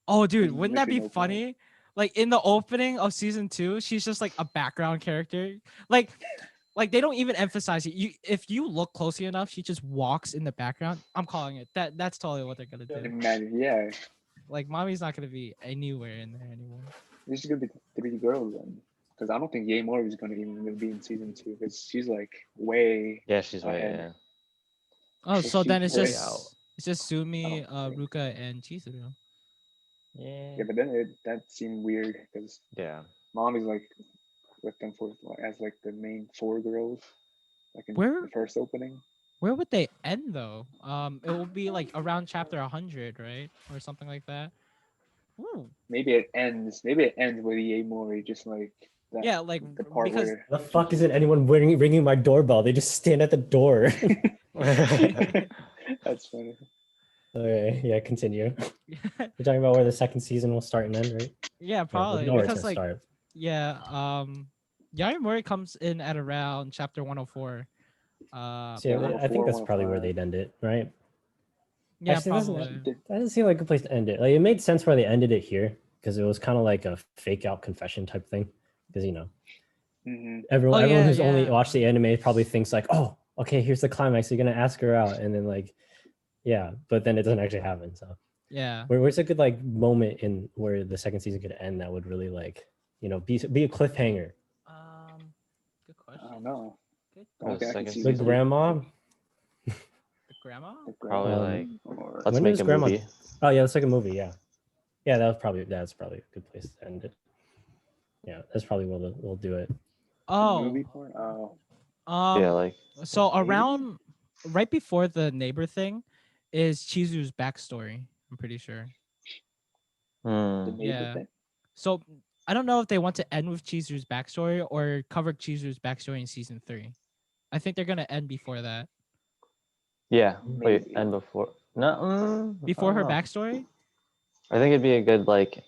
oh dude, There's wouldn't that be literally no point. funny? Like in the opening of season 2, she's just like a background character. Like they don't even emphasize it. If you look closely enough, she just walks in the background. I'm calling it. That's totally what they're gonna do. Imagine, yeah. Like mommy's not gonna be anywhere in there anymore. This is gonna be 3 girls then. Because I don't think Yay Mori is gonna even be in season 2 because she's like way. Yeah, she's way, ahead. yeah. Oh, So so then she's it's way just out. it's just Sumi, I don't think. Ruka, and Chizuru. Yeah. Yeah, but then that seemed weird because Yeah. Mom is like with them for as like the main 4 girls, like in Where- the first opening. Where would they end though? It will be like around chapter 100, right, or something like that. Ooh. Maybe it ends with Yay Mori just like that. Yeah, like The part because where The fuck isn't anyone ringing my doorbell? They just stand at the door. that's funny. Okay, yeah, continue. We're talking about where the second season will start and end, right? yeah, Or we probably know where it's because gonna like start. yeah, Yarimori comes in at around chapter 104. So, Yeah, yeah, I think that's 104, probably where 105. they'd end it, right? Yeah, Actually, probably. that doesn't seem like a place to end it. Like, it made sense where they ended it here because it was kind of like a fake out confession type thing. Because Mm-hmm. everyone yeah, who's only yeah. watched the anime probably thinks like, oh, okay, here's the climax. You're gonna ask her out, and then like, yeah, but then it doesn't actually happen. So Yeah. where's a good like moment in where the second season could end that would really like be a cliffhanger? Good I question. don't know. Good. Okay, I can second see The season? grandma. The grandma? The Probably grandma, like or let's When make does a grandma- movie. Oh yeah, the second movie. Yeah, that's probably a good place to end it. Yeah, that's probably we'll do it. the movie Oh. part. Oh, Yeah, like So Maybe? around right before the neighbor thing is Chizuru's backstory. I'm pretty sure. the hmm. neighbor Yeah. thing. So I don't know if they want to end with Chizuru's backstory or cover Chizuru's backstory in season 3. I think they're gonna end before that. Yeah. Wait, Maybe. and before no I Before don't her know. backstory? I think it'd be a good like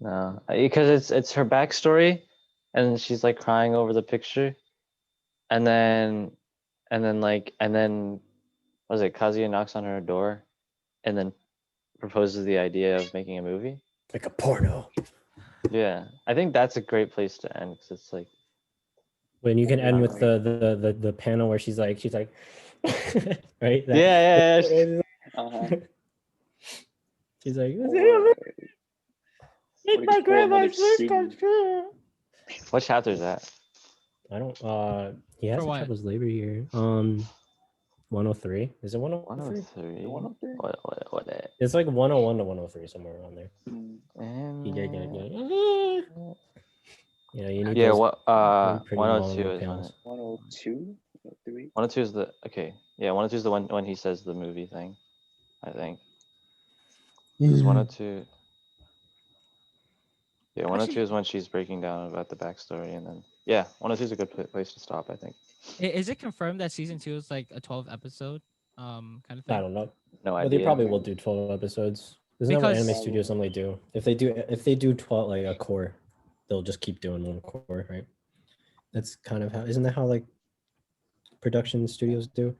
no because it's her backstory, and she's like crying over the picture, and then what is it? Kazuya knocks on her door, and then proposes the idea of making a movie. Like a porno. Yeah, I think that's a great place to end because it's like When you can end with Right. the panel where she's like right? yeah. Uh-huh. She's like, Or, make what my if you pull another grandma's wish come Sumi? true. What chapter is that? I don't he has For a what? chapter's labor here. 103. Is it 103? 103. one up there? What that? It's like 101 to 103, somewhere around there. You need Yeah, those what pretty 102 long is when panels. 102? 103? 102 is the okay. Yeah, 102 is the one when he says the movie thing, I think. Because 102 Yeah, 102 is when she's breaking down about the backstory, and then yeah, 102 is a good place to stop, I think. Is it confirmed that season 2 is like a 12 episode kind of I thing? don't know. No But they idea. probably will do 12 episodes. Isn't that what Because- anime studios normally do? If they do 12 like a core, they'll just keep doing one core, right? That's kind of how isn't that how like production studios do?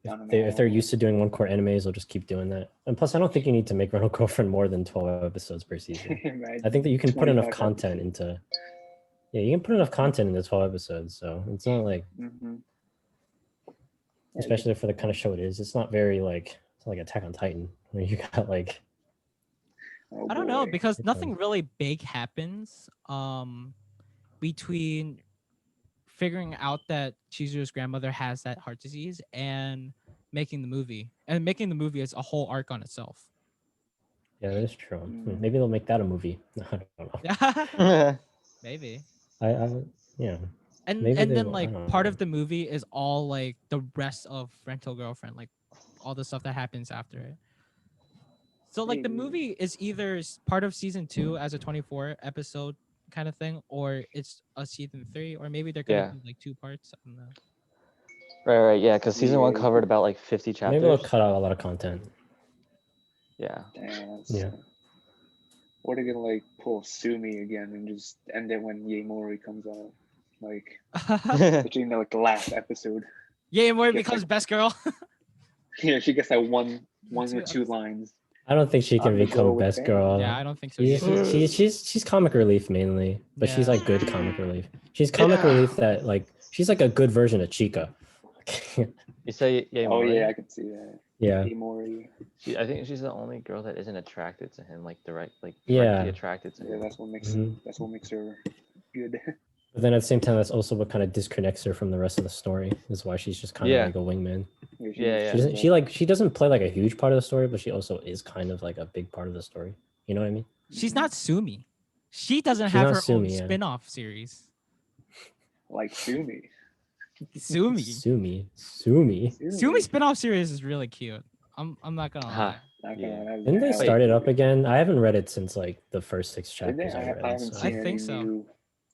I don't If they're know. used to doing one core animes, they'll just keep doing that. And plus, I don't think you need to make Rental Girlfriend more than 12 episodes per season. Right. I think that you can put enough 25 content into. Yeah, you can put enough content into 12 episodes, so it's not like, Mm-hmm. especially for the kind of show it is. It's not very like it's not like Attack on Titan where you got like. Oh, I don't know boy. because It's nothing really big happens between figuring out that Chizuru's grandmother has that heart disease and making the movie. And making the movie is a whole arc on itself. Yeah, that is true. Mm. Maybe they'll make that a movie. I don't know. Yeah. Maybe. Yeah. And Maybe and they then will, I like don't part know. of the movie is all like the rest of Rental Girlfriend, like all the stuff that happens after it. So like the Maybe. movie is either part of season 2 as a 24 episode kind of thing, or it's a season 3, or maybe they're gonna Yeah. do like 2 parts. I don't know. Right, yeah, because season 1 Yeah. covered about like 50 chapters. Maybe they'll cut out a lot of content. Yeah. Damn, that's, Yeah. Or they're gonna like pull Sumi again and just end it when Yaemori comes out. Like literally in like the last episode. Yeah, Mori Guess, becomes like- best girl. Yeah, she gets that one or Two two lines. I don't think she can I'm the girl become with best fame. girl. Yeah, I don't think so. She's, either. she's comic relief mainly, but she's Yeah. like good comic relief. She's comic relief that like she's like a good version of Chica. You say yeah, Oh yeah, I can see that. Yeah. Yaemori. I think she's the only girl that isn't attracted to him, like directly Yeah. attracted to Yeah, him. that's what makes Mhm. her good. But then at the same time, that's also what kind of disconnects her from the rest of the story. Is why she's just kind Yeah. of like a wingman. Yeah, She doesn't. She doesn't play like a huge part of the story, but she also is kind of like a big part of the story. You know what I mean? She's not Sumi. She doesn't She's have not her Sumi, own yeah. spin-off series. like Sumi. Sumi. Sumi. Sumi spin-off series is really cute. I'm not gonna lie. Huh. Not Yeah. gonna lie, Didn't they I start like it up again? I haven't read it since like the first 6 Didn't they? chapters I I read. haven't So. seen I any think so. new.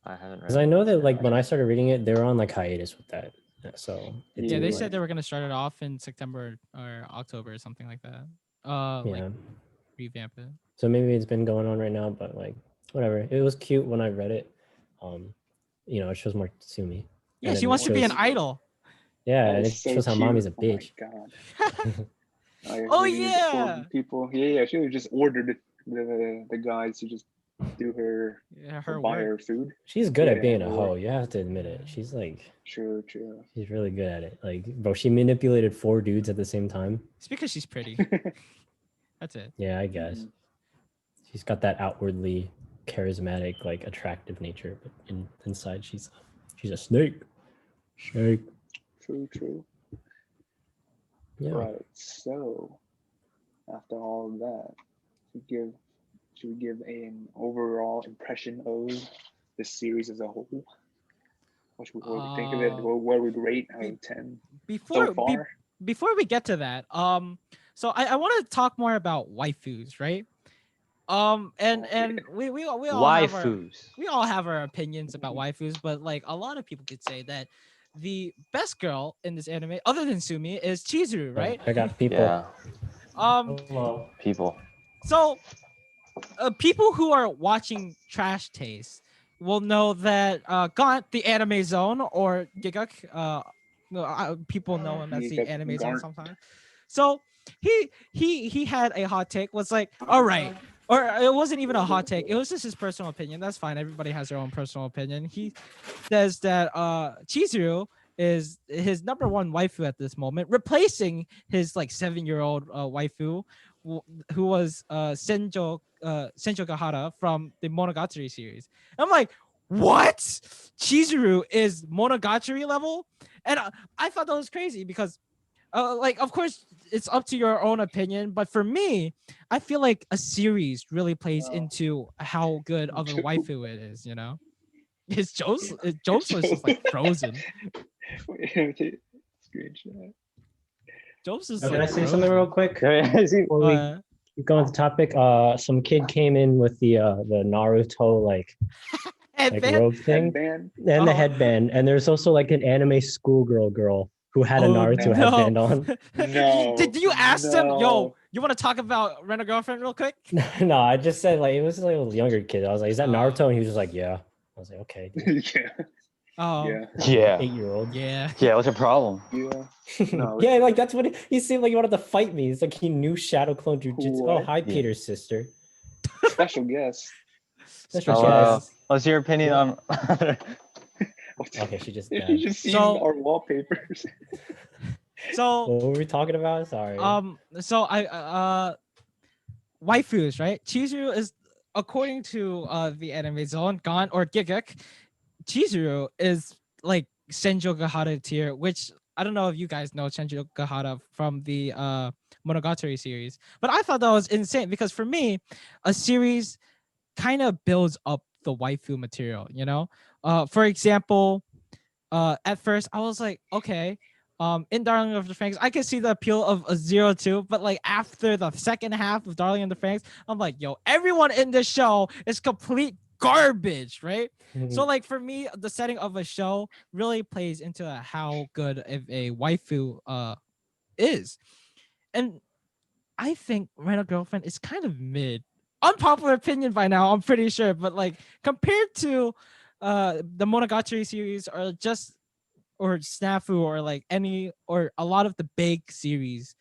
I haven't read Because I know that like when I started reading it, they were on like hiatus with that. So it Yeah, didn't, they like- said they were gonna start it off in September or October or something like that. Like yeah. revamp it. So maybe it's been going on right now, but like whatever. It was cute when I read it. It shows more Sumi. Yeah, And she then wants it to be an shows- idol. Yeah, That and is it so shows how cute. mommy's a Oh my bitch. god. Like, Oh, when you just yeah. ordered people. Yeah, she just ordered the guys to just do her her buy work. her food. She's good at Yeah, being a her hoe. work. You have to admit it. She's like, True. she's really good at it. Like, bro, she manipulated 4 dudes at the same time. It's because she's pretty. That's it. Yeah, I guess. Mhm. She's got that outwardly charismatic, like attractive nature, but inside she's a snake. Snake. True. Yeah. Right. So after all of that, should we give an overall impression of the series as a whole? What do we think of it? What would we rate out of 10 so far? Before we get to that, so I want to talk more about waifus, right? And we all have our Waifus. we all have our opinions about waifus, but like a lot of people could say that the best girl in this anime, other than Sumi, is Chizuru, right? I got people. Yeah, Hello. people. So people who are watching Trash Taste will know that Gaunt, the anime zone, or Giguk, people know him as the Giguk anime zone Garnt. sometimes. So he had a hot take. Was like, all right, or it wasn't even a hot take. It was just his personal opinion. That's fine. Everybody has their own personal opinion. He says that Chizuru is his number one waifu at this moment, replacing his like 7-year-old waifu, who was Senjo Gahara from the Monogatari series. I'm like, what? Chizuru is Monogatari level? And I thought that was crazy because, like, of course, it's up to your own opinion. But for me, I feel like a series really plays into how good of a waifu it is, you know? His Joe's was just like frozen. Wait, screenshot. Joe's is Can like I say something real quick? Before we keep going with the topic, some kid came in with the Naruto like robe thing Headband. and the headband, and there's also like an anime schoolgirl girl who had a Naruto headband on. No. Did you ask them, yo, you want to talk about Rent a Girlfriend real quick? No, I just said like it was like a younger kid. I was like, is that Naruto? And he was just like, yeah. I was like, okay. Dude. Yeah. Oh. Yeah. 8-year-old. Yeah. Yeah, what's your problem? Yeah. No, yeah, like that's what he seemed like he wanted to fight me. It's like he knew Shadow Clone Jujutsu. What? Oh, hi, Yeah. Peter's sister. Special guest. Special Hello. guest. What's your opinion on? Okay, she just You died. just seen So- our wallpapers. So What were we talking about? Sorry. so I waifus, right? Chizuru is, according to the anime zone, Gon or Giguk, Chizuru is like Senjo Gahara tier, which I don't know if you guys know Senjo Gahara from the Monogatari series, but I thought that was insane because for me, a series kind of builds up the waifu material, you know? For example, at first I was like, okay, in Darling of the Franxx, I could see the appeal of a 0-2, but like after the second half of Darling of the Franxx, I'm like, yo, everyone in this show is complete garbage, right? So like for me, the setting of a show really plays into how good of a waifu is. And I think Rent a Girlfriend is kind of mid. Unpopular opinion by now, I'm pretty sure, but like compared to the Monogatari series or Snafu or like any or a lot of the big series,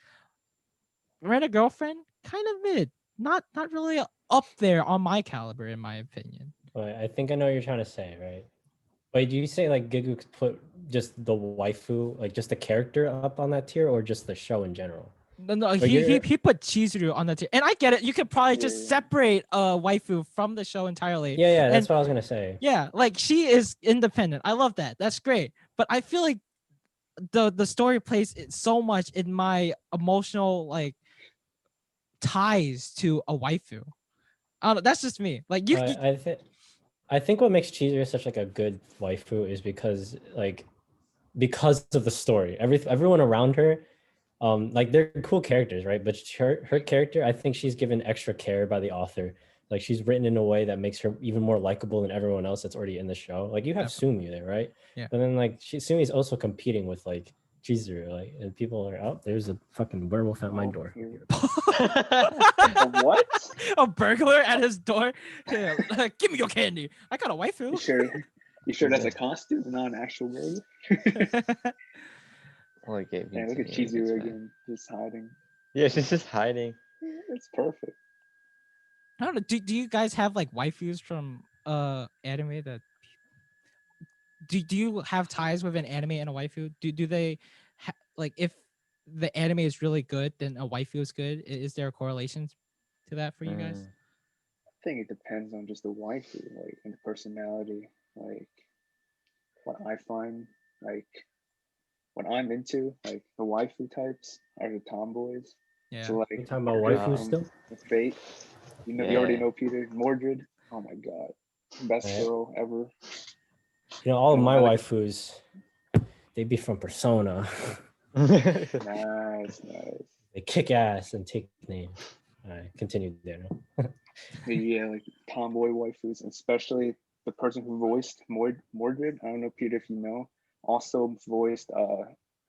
Rent a Girlfriend kind of mid. Not really up there on my caliber in my opinion. But I think I know what you're trying to say, right? Wait, do you say like Gigu put just the waifu, like just the character up on that tier, or just the show in general? No, he put Chizuru on the tier, and I get it. You could probably just separate waifu from the show entirely. Yeah, that's what I was gonna say. Yeah, like she is independent. I love that. That's great. But I feel like the story plays so much in my emotional like ties to a waifu. I don't know. That's just me. Like you. I think what makes Chizuru such like a good waifu is because of the story. Everyone around her, like they're cool characters, right? But her character, I think she's given extra care by the author. Like she's written in a way that makes her even more likable than everyone else that's already in the show. Like you have Sumi there, right? Yeah. But then like Sumi's also competing with like Chizuru, like, and people are, oh, there's a fucking werewolf at my door. What? A burglar at his door? Yeah, give me your candy. I got a waifu. You sure that's a costume, not an actual burger? Look at Chizuru again, just hiding. Yeah, she's just hiding. It's perfect. I don't know. Do you guys have like waifus from anime that do you have ties with an anime and a waifu? Do they like if the anime is really good, then a waifu is good? Is there a correlation to that for you guys? Mm. I think it depends on just the waifu, like, and the personality. Like, what I find, like, what I'm into, like, the waifu types are the tomboys. Yeah. So, You like, talking about Mordred waifus from still? The Fate. You already Yeah. know Peter. Mordred. Oh my god. Best Right. girl ever. You know, all of And my another- waifus, they be from Persona. Nice, nice. They kick ass and take names. All right, continue there. But yeah, like tomboy waifus, especially the person who voiced Mordred. I don't know, Peter, if you know. Also voiced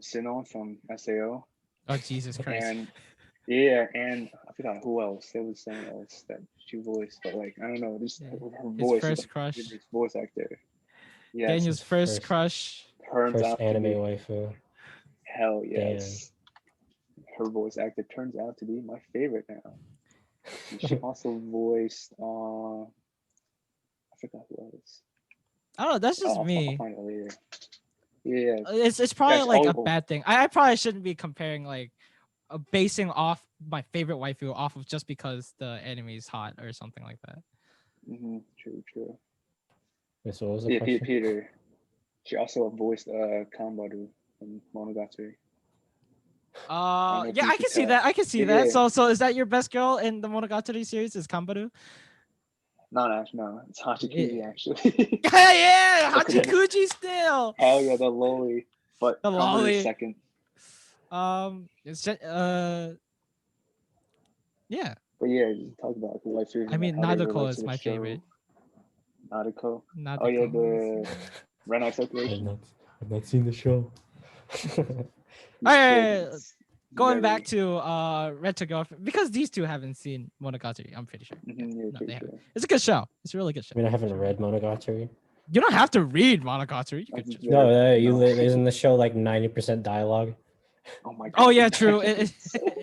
Sinon from SAO. Oh Jesus Christ! And yeah, and I forgot who else. There was someone else that she voiced, but like I don't know, just Yeah. her His voice. first is crush. His voice actor. Yes, Daniel's first first- crush. turns First out to anime be waifu. hell yes. Her voice actor turns out to be my favorite now. And she also voiced I forgot who else. I don't know. That's just I'll me. find it later. Yeah, It's probably Yes, like a oh. bad thing. I probably shouldn't be comparing like basing off my favorite waifu off of just because the anime is hot or something like that. true. Wait, so what was the Yeah, question? Peter. She also voiced Kanbaru in Monogatari. know if Yeah, you I could can see tell. that. I can see Yeah. that. So is that your best girl in the Monogatari series? Is Kambaru? No, it's Hachikuji Yeah. actually. Yeah, Okay. Hachikuji still. Hell yeah, the loli. But The Kanbaru loli. is second. Yeah. But yeah, just talk about the waifus. I mean, how they Nadeko relate is to the my show. favorite. Nadeko. Nadeko. Oh yeah, the Renai I've circulation. not seen the show. Alright, going back to Red to Girlfriend, because these two haven't seen Monogatari, I'm pretty sure. Yeah, No, pretty they haven't. sure. It's a good show. It's a really good show. I mean, I haven't read Monogatari. You don't have to read Monogatari. You could just. No, No. isn't the show like 90% dialogue? Oh my god. Oh yeah, true. It So much.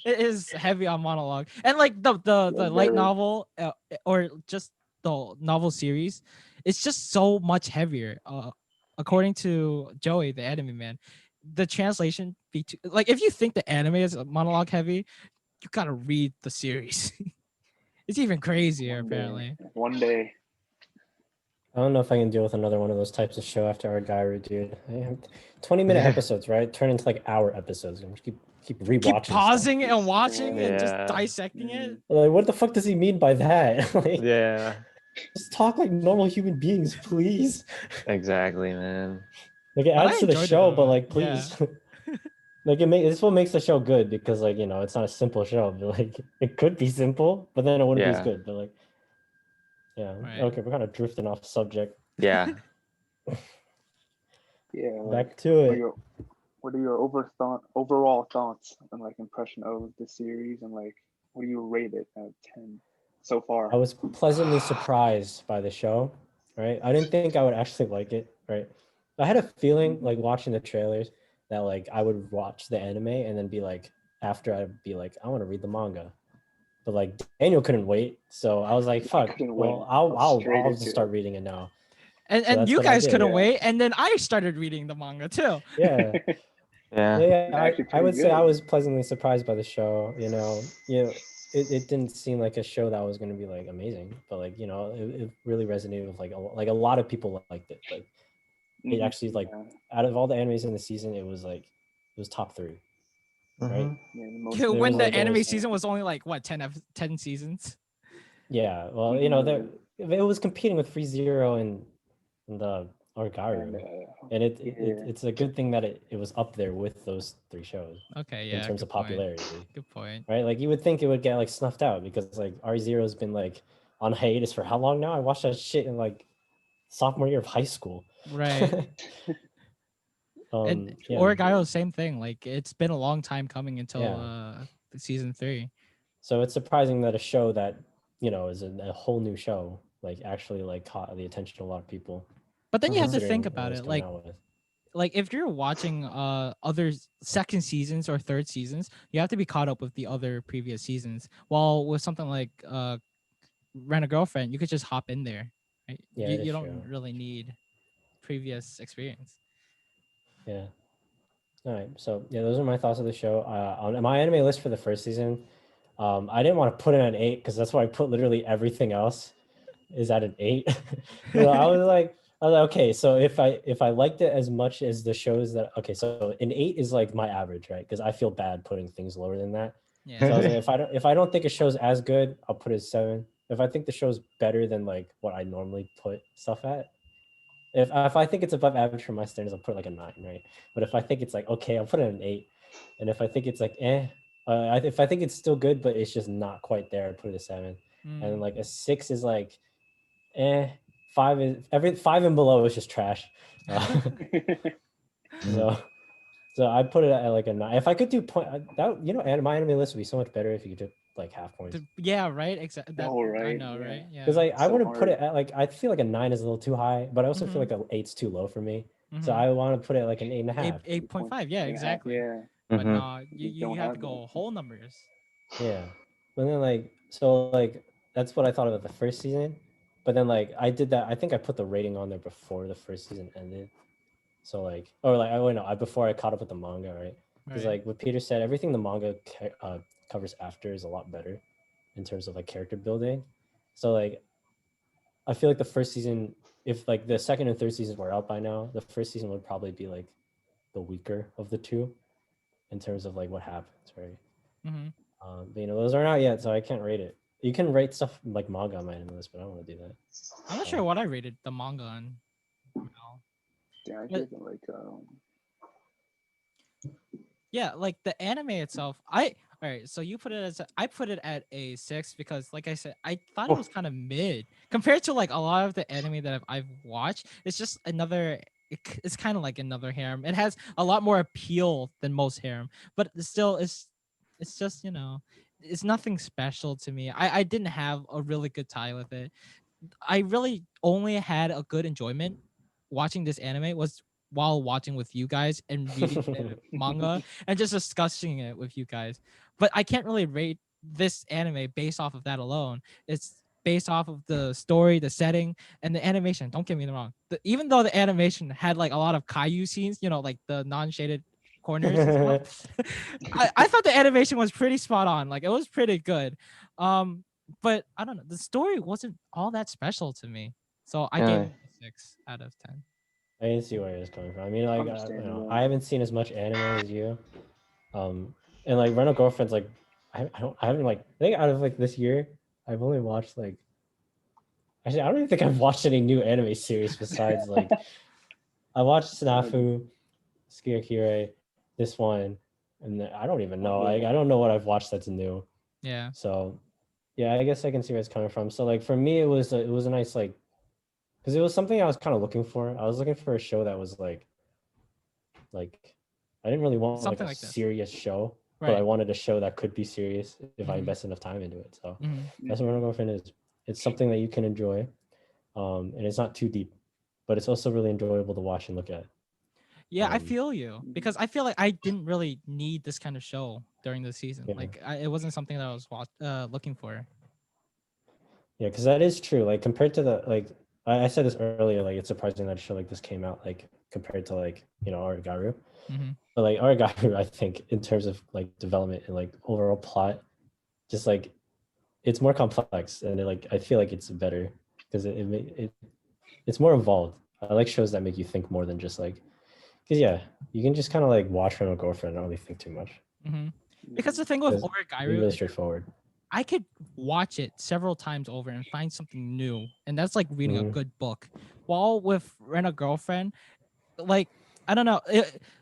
it is heavy on monologue, and like the Yeah, light very. novel or just the novel series, it's just so much heavier. According to Joey, the anime man, the translation like if you think the anime is monologue heavy, you gotta read the series. It's even crazier apparently. One day. I don't know if I can deal with another one of those types of show after Argairu, dude. 20-minute Yeah. episodes, right? Turn into like hour episodes. I'm just keep rewatching. Keep pausing stuff. and watching and just Yeah. dissecting it. Like, what the fuck does he mean by that? Like, Yeah, just talk like normal human beings, please. exactly, man. Like it But I adds to the enjoyed it show, though, but like, yeah. please. Like this what makes the show good because like it's not a simple show, but like it could be simple, but then it wouldn't be as Yeah. good. But like, yeah, Right. okay, we're kind of drifting off subject. Yeah. Yeah. Like, Back to it. what are your overall thoughts and like impression of the series and like what do you rate it out of 10 so far? I was pleasantly surprised by the show, right? I didn't think I would actually like it, right? I had a feeling like watching the trailers that like I would watch the anime and then be like, after I'd be like, I want to read the manga. But like Daniel couldn't wait, so I was like, fuck. couldn't Well, wait. I'll Straight just into start it. reading it now. And So that's you what I guys did. couldn't Yeah. wait, and then I started reading the manga too. Yeah. Yeah. Yeah, Actually I would pretty say I good. was pleasantly surprised by the show. It didn't seem like a show that was going to be like amazing, but like it really resonated with like a lot of people liked it. Like it Mhm. actually like Yeah. out of all the animes in the season, it was top 3, right? Mhm. Yeah, the most There When was, the like, anime always- season was only like what 10 seasons. Yeah, well, Mhm. it was competing with FreeZero and the And, Argaru, and it's a good thing that it was up there with those 3 shows Okay, yeah. in terms good of point. popularity. Good point. Right? Like you would think it would get like snuffed out because like ReZero's been like on hiatus for how long now? I watched that shit in like sophomore year of high school. Right. And yeah. Origaido, same thing. Like it's been a long time coming until Yeah. season 3. So it's surprising that a show that is a whole new show like actually like caught the attention of a lot of people. But then you have to considering think what about it's it, coming out with. like if you're watching other second seasons or third seasons, you have to be caught up with the other previous seasons. While with something like Rent a Girlfriend, you could just hop in there. Right? Yeah, you that is you don't true. really need previous experience. Yeah. All right. So yeah, those are my thoughts of the show. On my anime list for the first season, I didn't want to put it at 8 because that's why I put literally everything else is at an 8. So I was like, okay, so if I liked it as much as the shows that okay, so an 8 is like my average, right? Because I feel bad putting things lower than that. Yeah. So I was like, if I don't think a show's as good, I'll put it at 7. If I think the show's better than like what I normally put stuff at, if I think it's above average for my standards, I'll put it like a 9, right? But if I think it's like okay, I'll put it at an 8. And if I think it's like if I think it's still good, but it's just not quite there, I'd put it at 7. And then like a 6 is like 5 is 5 and below is just trash. So I put it at like a 9. If I could do my anime list would be so much better if you could do like half points. Yeah, right. Exactly. Oh, I right, know, yeah. right? Yeah. Because like I So wouldn't put hard. it at like I feel like a 9 is a little too high, but I also feel like a 8's too low for me. So I want to put it like an 8.5. 8.5. Yeah, 8.5, exactly. Yeah. But Mhm. no, you don't have to have go that. whole numbers. Yeah. But then like that's what I thought about the first season. But then like I did that. I think I put the rating on there before the first season ended. So like before I caught up with the manga, right? Because Right. like what Peter said, everything the manga covers after is a lot better in terms of like character building. So like I feel like the first season, if like the second and third seasons were out by now, the first season would probably be like the weaker of the two in terms of like what happens, right? Mm-hmm. But those aren't out yet, so I can't rate it. You can rate stuff like manga on my anime list, but I don't want to do that. I'm not sure what I rated the manga on. Now. Yeah, I But- give it like Yeah, like the anime itself. All right. So you put it as I put it at a 6 because, like I said, I thought it was kind of mid compared to like a lot of the anime that I've watched. It's just another. It's kind of like another harem. It has a lot more appeal than most harem, but it's just it's nothing special to me. I didn't have a really good time with it. I really only had a good enjoyment watching this anime was while watching with you guys and reading the manga and just discussing it with you guys. But I can't really rate this anime based off of that alone. It's based off of the story, the setting, and the animation. Don't get me wrong. Even though the animation had like a lot of Caillou scenes, like the non-shaded corners and stuff, I thought the animation was pretty spot on. Like it was pretty good. But I don't know. The story wasn't all that special to me, so I gave it a 6 out of 10. I can see where it's coming from. I mean, like, Understandable. I haven't seen as much anime as you. And like Rental Girlfriend's like, I haven't like, I think out of like this year, I've only watched like, actually, I don't even think I've watched any new anime series besides like, I watched Snafu, Skiyakire, this one, and I don't even know. Like, I don't know what I've watched that's new. Yeah. So, yeah, I guess I can see where it's coming from. So, like, for me, it was a nice like, because it was something I was kind of looking for. I was looking for a show that was like I didn't really want Something like a like this. serious show, but I Right. wanted a show that could be serious if I Mhm. invest enough time into it. So Mhm. that's what Rental Girlfriend is. It's something that you can enjoy, and it's not too deep, but it's also really enjoyable to watch and look at. Yeah, I Um, feel you because I feel like I didn't really need this kind of show during the season. Yeah. Like it wasn't something that I was looking for. Yeah, because that is true. Like compared to the like I said this earlier, like it's surprising that a show like this came out like compared to like Arigaru. Mhm. But like Arigaru, I think in terms of like development and like overall plot, just like it's more complex and I feel like it's better because it's more involved. I like shows that make you think more than just like because you can just kind of like watch from a girlfriend and not really think too much. Mhm. Because the thing with It's Origairu, really straightforward. I could watch it several times over and find something new, and that's like reading a Mhm. good book. While with Rent a Girlfriend, like I don't know,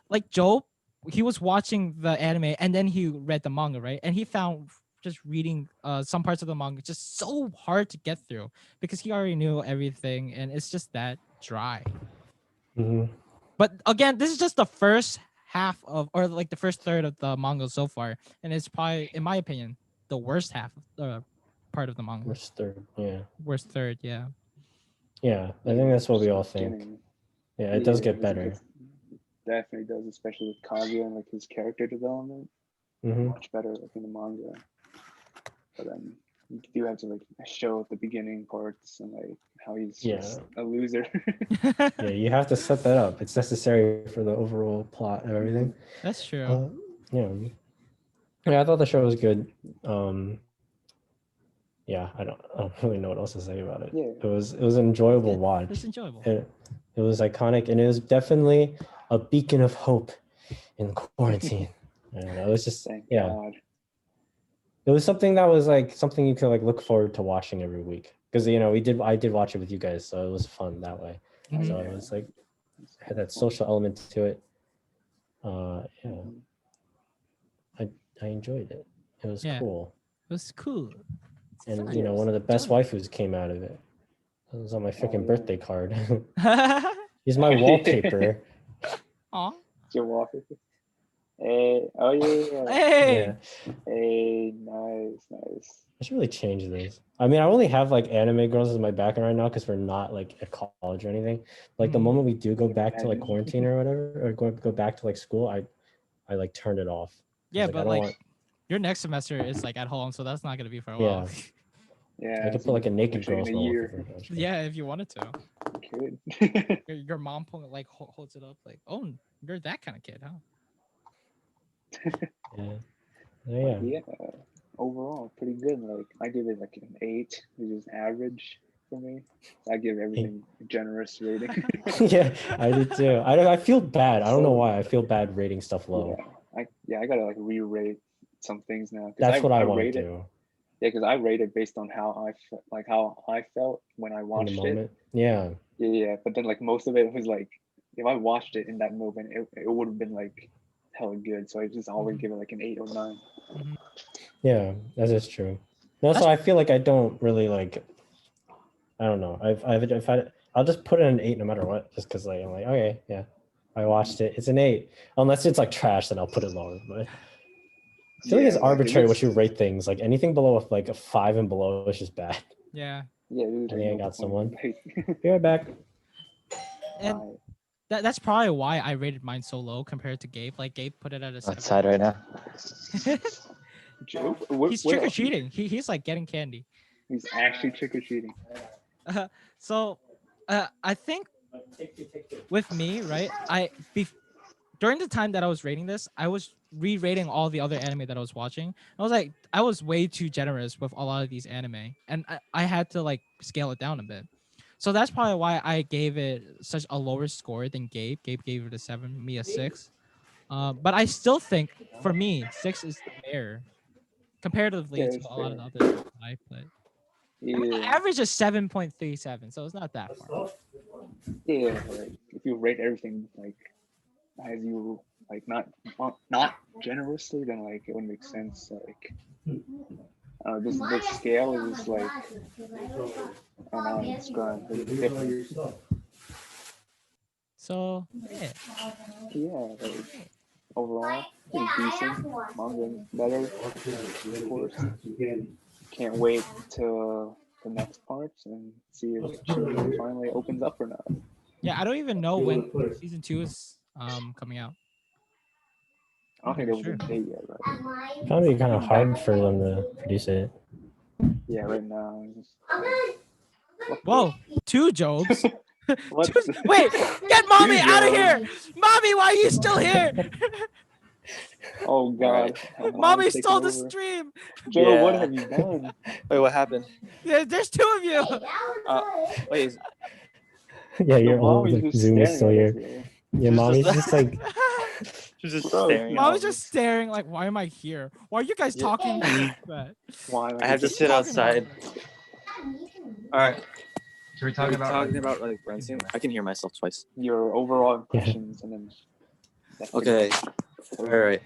like Joe, he was watching the anime and then he read the manga, right? And he found just reading some parts of the manga just so hard to get through because he already knew everything, and it's just that dry. Mhm. But again, this is just the first half of, or like the first third of the manga so far, and it's probably, in my opinion, the worst half of the part of the manga. Worst third, yeah. Worst third, yeah. Yeah, I think that's what we all think. beginning. Yeah, it does Yeah, get it better. definitely does, especially with Kazuya and like his character development. Mhm. Much better like in the manga. But then you do have to like show the beginning parts and like how he's Yeah. just a loser. Yeah, you have to set that up. It's necessary for the overall plot and everything. That's true. Yeah, I thought the show was good. Yeah, I don't really know what else to say about it. Yeah. It was an enjoyable watch. It's enjoyable. It was iconic, and it was definitely a beacon of hope in quarantine. I don't know. It was just Thank yeah. God. It was something that was like something you could like look forward to watching every week because I did watch it with you guys, so it was fun that way. Mhm. So it was like had that social element to it. Yeah, I enjoyed it. It was Yeah. cool, It was cool. and fun. one of the best waifus came out of it. It was on my freaking yeah. birthday card. He's my wallpaper. Aw. Your wallpaper. Hey, oh yeah. Hey. Yeah, Hey, nice. I should really change this. I mean, I only have like anime girls as my background right now because we're not like at college or anything. Like the Mhm. moment we do go back to like Imagine. quarantine or whatever, or go back to like school, I like turn it off. 'Cause, Yeah, I but don't like want- your next semester is like at home, so that's not gonna be for a Yeah. while. Yeah. I could so put like a naked actually girl in a year. Yeah, if you wanted to. Good. Your mom like holds it up like, oh, you're that kind of kid, huh? Yeah. Yeah. Yeah. Overall, pretty good. Like I give it like an 8, which is average for me. I give everything a generous rating. Yeah, I did too. I feel bad. I don't know why I feel bad rating stuff low. I gotta like re-rate some things now. That's what I want to rate it. do Yeah, because I rate it based on how I felt when I in the watched it. moment. Yeah. Yeah, but then like most of it was like if I watched it in that moment, it would have been like hella good. So I just always give it like an 8 or 9. Yeah, that is true. Also, I feel like I don't really like. I don't know. I'll just put it an 8 no matter what, just because like I'm like okay, yeah, I watched it. It's an 8, unless it's like trash, then I'll put it lower. But I feel like it's arbitrary what you rate things. Like anything below like a 5 and below is just bad. Yeah. Yeah, I think I got someone. Be right back. And that's probably why I rated mine so low compared to Gabe. Like Gabe put it at a 7. Outside right now. Joe, He's trick or treating. He's like getting candy. He's actually trick or treating. So, I think with me, right? During the time that I was rating this, I was re-rating all the other anime that I was watching. I was like, I was way too generous with a lot of these anime, and I had to like scale it down a bit. So that's probably why I gave it such a lower score than Gabe. Gabe gave it a 7, me a 6. But I still think for me, 6 is fair comparatively Yeah, to it's a lot of fair. the others I played. I mean, the Yeah, average is 7.37, so it's not that far. yeah. Like if you rate everything like as you like not generously, then like it would make sense. Like this scale is just like I don't know how to describe it. It's different. So yeah. Yeah, like overall, pretty decent. Manga better, of course. Can't wait till the next parts and see if Chizuru finally opens up or not. Yeah, I don't even know when season 2 is coming out. I don't think there was Sure. a date yet, right? Probably kind of hard for them to produce it. Yeah, right now. It's just, Whoa, 2 Jobs. What? Wait, get mommy Two out of Jobs. here! Mommy, why are you still here? Oh God! Mommy Mom's taking stole the over. stream. Joe, what Yeah. have you done? Wait, what happened? There's 2 of you. Wait, is, Yeah, your Your old mommy's just Zoom is still staring at here. us, Your She's mommy's just- just like she's just Bro, staring. at Mommy's all just staring like, why am I here? Why are you guys Yeah. talking like that? Why? I have to just sit outside. All right. Can we Are we talking about like Rensu? I can hear myself twice. your overall impressions and then. Okay. All right.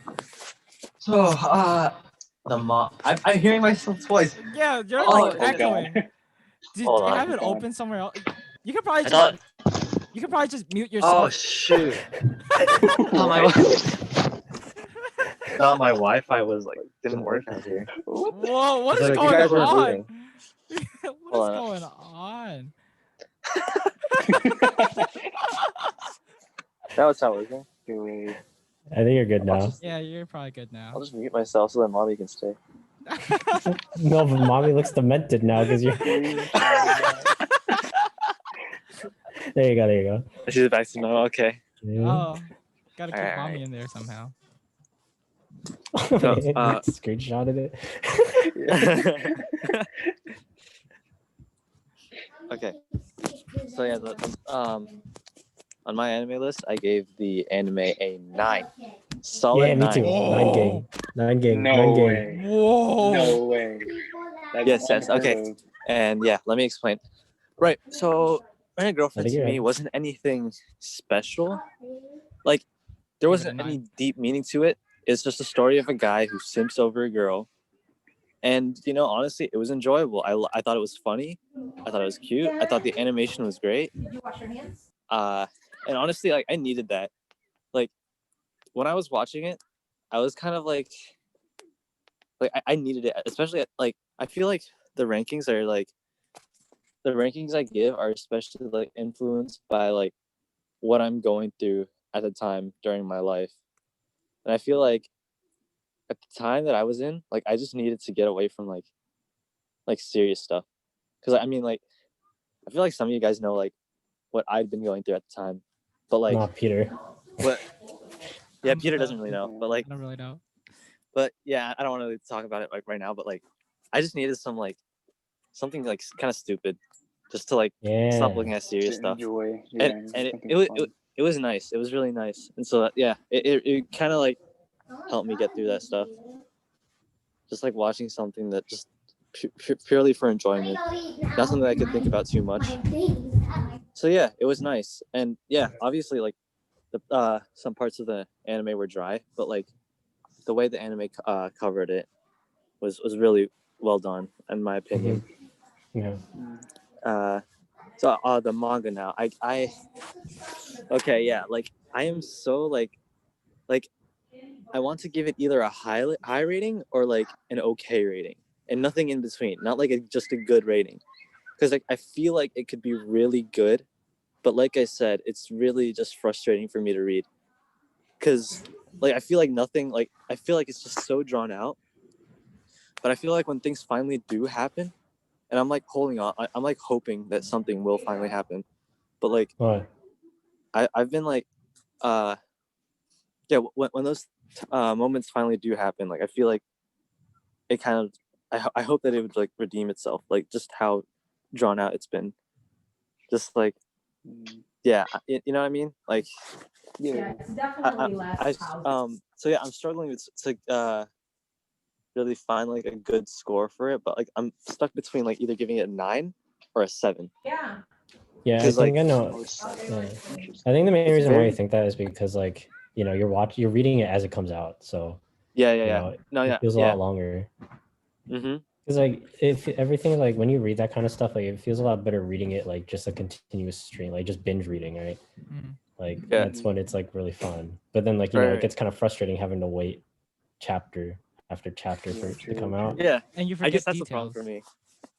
So, the mom. I'm hearing myself twice. Yeah, you're Oh, like oh, echoing. God. Do Hold you on. have it God. open somewhere else? You could probably I just thought. you could probably just mute Oh yourself. shoot! I thought my Wi-Fi was like didn't work out here. Whoa, what So is you going guys weren't on? moving. What Hold is on. going on? Now it's not working. Great. I think you're good now. Yeah, you're probably good now. I'll just mute myself so that mommy can stay. No, but mommy looks demented now because you're. There you go. There you go. She's back to normal. Okay. Yeah. Oh, gotta keep Alright, mommy alright. in there somehow. So, Screenshotted it. Okay. So yeah, on my anime list, I gave the anime a 9. Solid Yeah, me 9. too. Nine gang. Nine gang. No Nine gang. way. Whoa. No way. That's Yes, yes. unheard Okay. of. And yeah, let me explain. Right. So, my girlfriend think to you're me right. wasn't anything special. Like, there Give it a wasn't any 9. deep meaning to it. It's just a story of a guy who simps over a girl. And, honestly, it was enjoyable. I thought it was funny. I thought it was cute. I thought the animation was great. Did you wash your hands? And honestly, like, I needed that. Like, when I was watching it, I was kind of like I needed it, especially like I feel like the rankings I give are especially like influenced by like what I'm going through at the time during my life. And I feel like at the time that I was in, like I just needed to get away from like serious stuff. Cause I mean like I feel like some of you guys know like what I'd been going through at the time. But like Not Peter. what yeah, I'm Peter so- doesn't really know. But like I don't really know. but yeah, I don't want to talk about it like right now, but like I just needed some like something like kind of stupid just to like Yeah. stop looking at serious To stuff. enjoy. And something it fun. was nice. It was really nice. And so yeah, it kind of like helped me get through that stuff. Just like watching something that just purely for enjoyment, not something I could think about too much. So yeah, it was nice. And yeah, obviously like the some parts of the anime were dry, but like the way the anime covered it was really well done in my opinion. Yeah. So the manga now, I okay, yeah, like I am so like I want to give it either a high rating or like an okay rating, and nothing in between, not like just a good rating, because like I feel like it could be really good, but like I said, it's really just frustrating for me to read, because like I feel like it's just so drawn out. But I feel like when things finally do happen, and I'm like holding on, I'm like hoping that something will finally happen, but like What? I've been like yeah, when those moments finally do happen, like I feel like it kind of I hope that it would like redeem itself, like just how drawn out it's been, just like yeah, you know what I mean, like Yeah. It's definitely less houses. so yeah, I'm struggling to really find like a good score for it, but like I'm stuck between like either giving it a 9 or a 7. Yeah. Yeah, I Because, think like- I know. Yeah. I think the main It's reason why very- you think that is because like you're reading it as it comes out, so Yeah, you yeah, know, no, yeah, it feels a yeah. lot longer. Mm-hmm. Because like if everything like when you read that kind of stuff, like it feels a lot better reading it like just a continuous stream, like just binge reading, right? Mhm. Like Yeah. that's when it's like really fun. But then like Right. it gets kind of frustrating having to wait chapter after chapter for it to come out. Yeah, And you I forget guess that's details. the problem for me.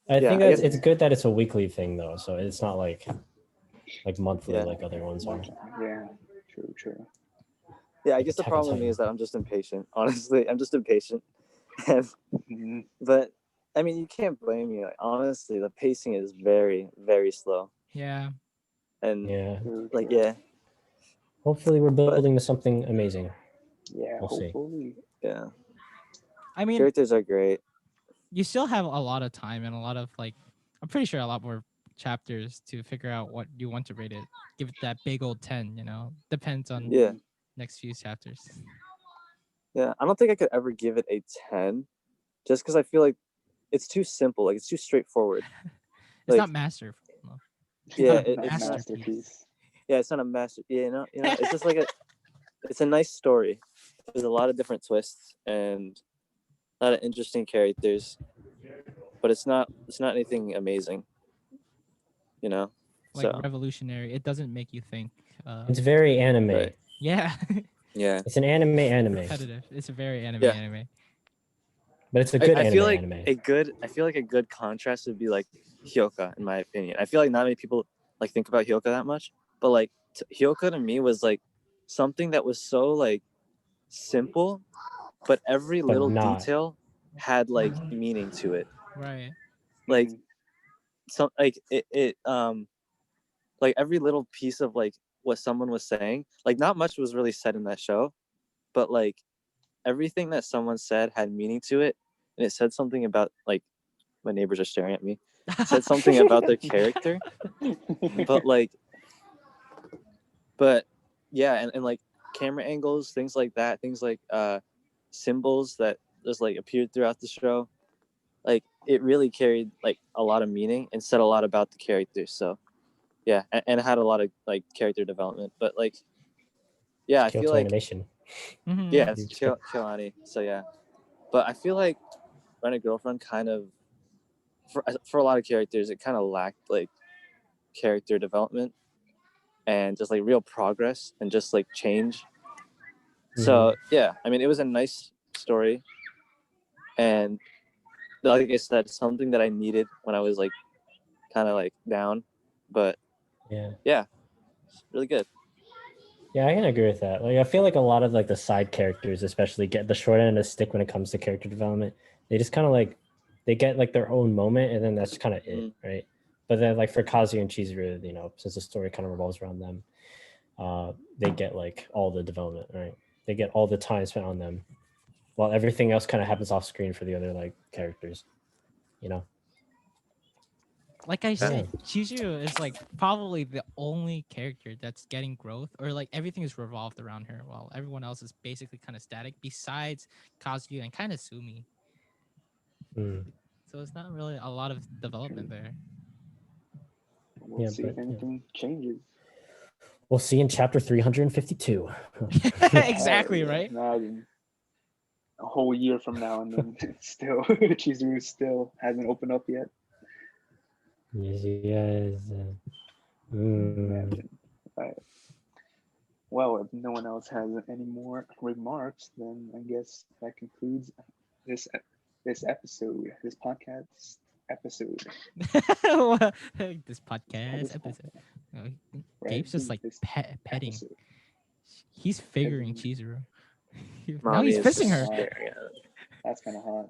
I Yeah, think I that guess- it's good that it's a weekly thing though, so it's not like monthly Yeah. like other ones are. Yeah. True. Yeah, I Like guess the Attack on problem with me Titan. is that I'm just impatient. Honestly, I'm just impatient. And Mhm. but I mean, you can't blame me. Like, honestly, the pacing is very, very slow. Yeah. And Yeah. like, yeah, Hopefully we're building to something amazing. Yeah. We'll see. Hopefully. yeah. I mean, Characters are great. you still have a lot of time and a lot of like, I'm pretty sure a lot more chapters to figure out what you want to rate it. Give it that big old 10, depends on Yeah, next few chapters. yeah. I don't think I could ever give it a 10, just because I feel like it's too simple. Like, it's too straightforward. It's Like- not masterful. No. Yeah, not a it's not- masterpiece. Yeah, it's not a master. Yeah, it's just like it's a nice story. There's a lot of different twists and a lot of interesting characters, but it's not anything amazing. Like So revolutionary. It doesn't make you think. It's very anime. Right. Yeah. yeah, It's an anime. Repetitive. It's a very anime Yeah. anime. But it's a good I feel like anime. I feel like a good contrast would be like Hyoka, in my opinion. I feel like not many people like think about Hyoka that much, but like Hyoka to me was like something that was so like simple, but every But little not. detail had like meaning to it. Right. Like Mhm. some like it like every little piece of like what someone was saying, like not much was really said in that show, but like everything that someone said had meaning to it, and it said something about like my neighbors are staring at me. It said something about their character, but yeah, and like camera angles, things like that, things like symbols that just like appeared throughout the show, like it really carried like a lot of meaning and said a lot about the characters. So yeah, and it had a lot of like character development, but like yeah, I feel Kyoto like Animation. Mhm. yeah, it's Huge Kyoani. So yeah, but I feel like Rent a Girlfriend kind of for a lot of characters it kind of lacked like character development and just like real progress and just like change. So yeah, I mean it was a nice story, and like I said, something that I needed when I was like kind of like down, but Yeah. it's really good. Yeah, I can agree with that. Like, I feel like a lot of like the side characters, especially, get the short end of the stick when it comes to character development. They just kind of like they get like their own moment, and then that's kind of it, right? But then, like for Kazuya and Chizuru, you know, since the story kind of revolves around them, they get like all the development, right? They get all the time spent on them, while everything else kind of happens off screen for the other like characters, you know. Like I said, Chizuru is like probably the only character that's getting growth, or like everything is revolved around her, while everyone else is basically kind of static. Besides Kazuya and kind of Sumi, so it's not really a lot of development there. We'll see if anything changes. We'll see in chapter 352. Exactly, right? Imagine a whole year from now, and then still Chizuru still hasn't opened up yet. Yes. Imagine. Right. Well, if no one else has any more remarks, then I guess that concludes this episode, this podcast episode. This podcast episode. Right? Gabe's just like petting. Episode. He's figuring Chizuru. Now Mommy he's is fissing her. staring at it. That's kind of hot.